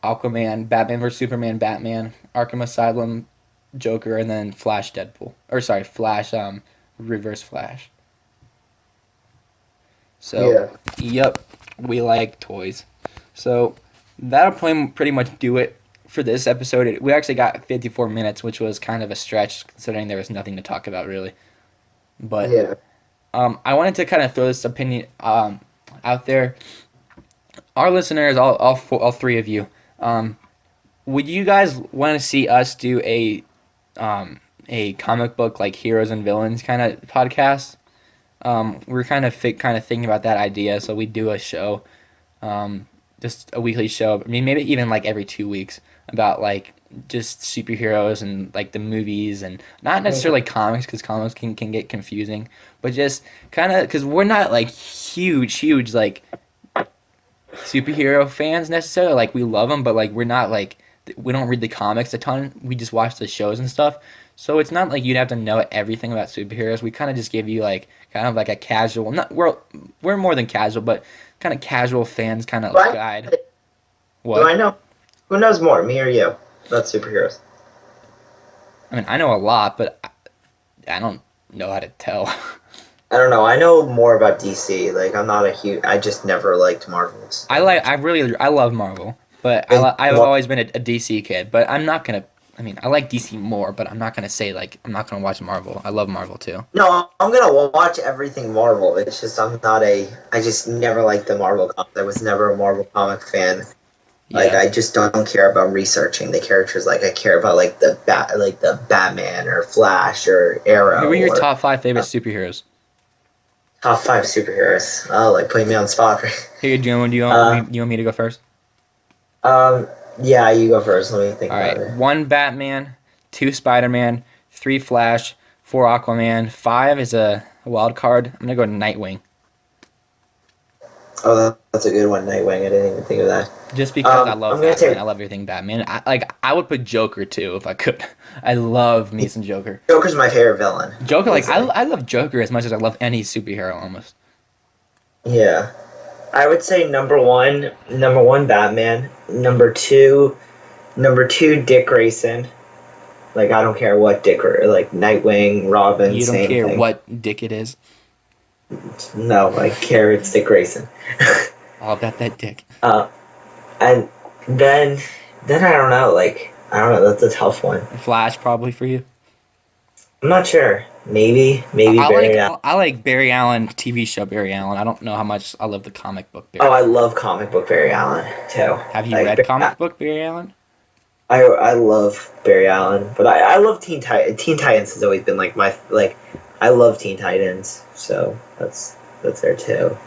S3: Aquaman, Batman vs Superman, Batman, Arkham Asylum, Joker, and then Flash Deadpool. Or sorry, Flash Reverse Flash. So, yep, we like toys. So, that'll pretty much do it for this episode. We actually got 54 minutes, which was kind of a stretch considering there was nothing to talk about really. But
S5: Yeah.
S3: I wanted to kind of throw this opinion out there. Our listeners, all three of you, would you guys want to see us do a comic book like heroes and villains kind of podcast? We're kind of thinking about that idea, so we do a show, just a weekly show. I mean, maybe even like every 2 weeks about like just superheroes and like the movies, and not necessarily comics because comics can get confusing, but just kind of because we're not like huge like superhero fans necessarily. Like we love them, but like we're not like we don't read the comics a ton. We just watch the shows and stuff. So it's not like you'd have to know everything about superheroes. We kind of just give you like kind of like a casual. Not we're more than casual, but kind of casual fans kind of guide. What?
S5: Do I know? Who knows more, me or you, about superheroes?
S3: I mean, I know a lot, but I don't know how to tell.
S5: I don't know. I know more about DC. Like, I'm not a huge. I just never liked Marvels.
S3: I love Marvel, but I've always been a DC kid. But I'm not gonna. I mean, I like DC more, but I'm not gonna say like I'm not gonna watch Marvel. I love Marvel too.
S5: No, I'm gonna watch everything Marvel. It's just I'm not a. I just never liked the Marvel comics. I was never a Marvel comic fan. Like I just don't care about researching the characters. Like I care about like the Batman or Flash or Arrow.
S3: Who are your top 5 favorite superheroes?
S5: Top 5 superheroes. Oh, like putting me on the spot.
S3: Here, Joe, do you want me to go first?
S5: Yeah, you go first. Let me think about it.
S3: 1 Batman, 2 Spider-Man, 3 Flash, 4 Aquaman, 5 is a wild card. I'm gonna go Nightwing.
S5: Oh, that's a good one, Nightwing. I didn't even think of that.
S3: Just because I love Batman, I love everything Batman. I would put Joker too if I could. I love me some Joker.
S5: Joker's my favorite villain.
S3: Joker, like I love Joker as much as I love any superhero almost.
S5: Yeah, I would say number one, Batman. Number two, Dick Grayson. Like I don't care what Dick or like Nightwing, Robin.
S3: You don't care what Dick it is.
S5: No, I care. It's Dick Grayson.
S3: All about that dick.
S5: And then I don't know. Like I don't know. That's a tough one.
S3: Flash probably for you.
S5: I'm not sure. Maybe Barry Allen.
S3: I like Barry Allen TV show Barry Allen. I don't know how much I love the comic book Barry.
S5: Oh, I love comic book Barry Allen too.
S3: Have you read comic book Barry Allen?
S5: I love Barry Allen, but I love Teen Titans. Teen Titans has always been like my like. I love Teen Titans, so that's there too.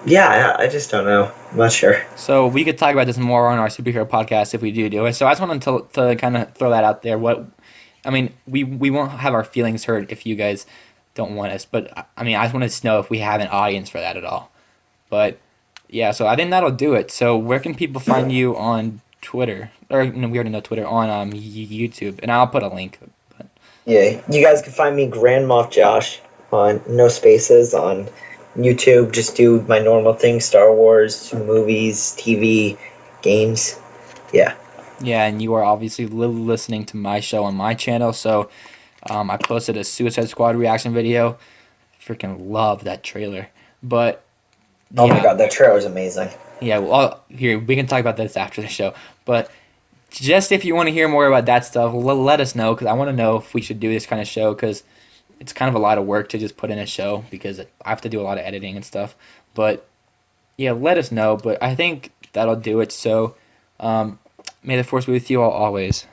S5: Yeah, I just don't know. I'm not sure.
S3: So we could talk about this more on our superhero podcast if we do it. So I just wanted to kind of throw that out there. We won't have our feelings hurt if you guys don't want us, but I mean, I just wanted to know if we have an audience for that at all. But yeah, so I think that'll do it. So where can people find you on Twitter? Or we already know Twitter, on YouTube, and I'll put a link.
S5: Yeah, you guys can find me Grand Moff Josh on no spaces on YouTube. Just do my normal thing: Star Wars, movies, TV, games. Yeah.
S3: Yeah, and you are obviously listening to my show on my channel. So I posted a Suicide Squad reaction video. Freaking love that trailer. But yeah.
S5: Oh my god, that trailer is amazing.
S3: Yeah, well, here we can talk about this after the show. But just if you want to hear more about that stuff, let us know, because I want to know if we should do this kind of show, because it's kind of a lot of work to just put in a show, because I have to do a lot of editing and stuff. But yeah, let us know. But I think that'll do it. So may the force be with you all always.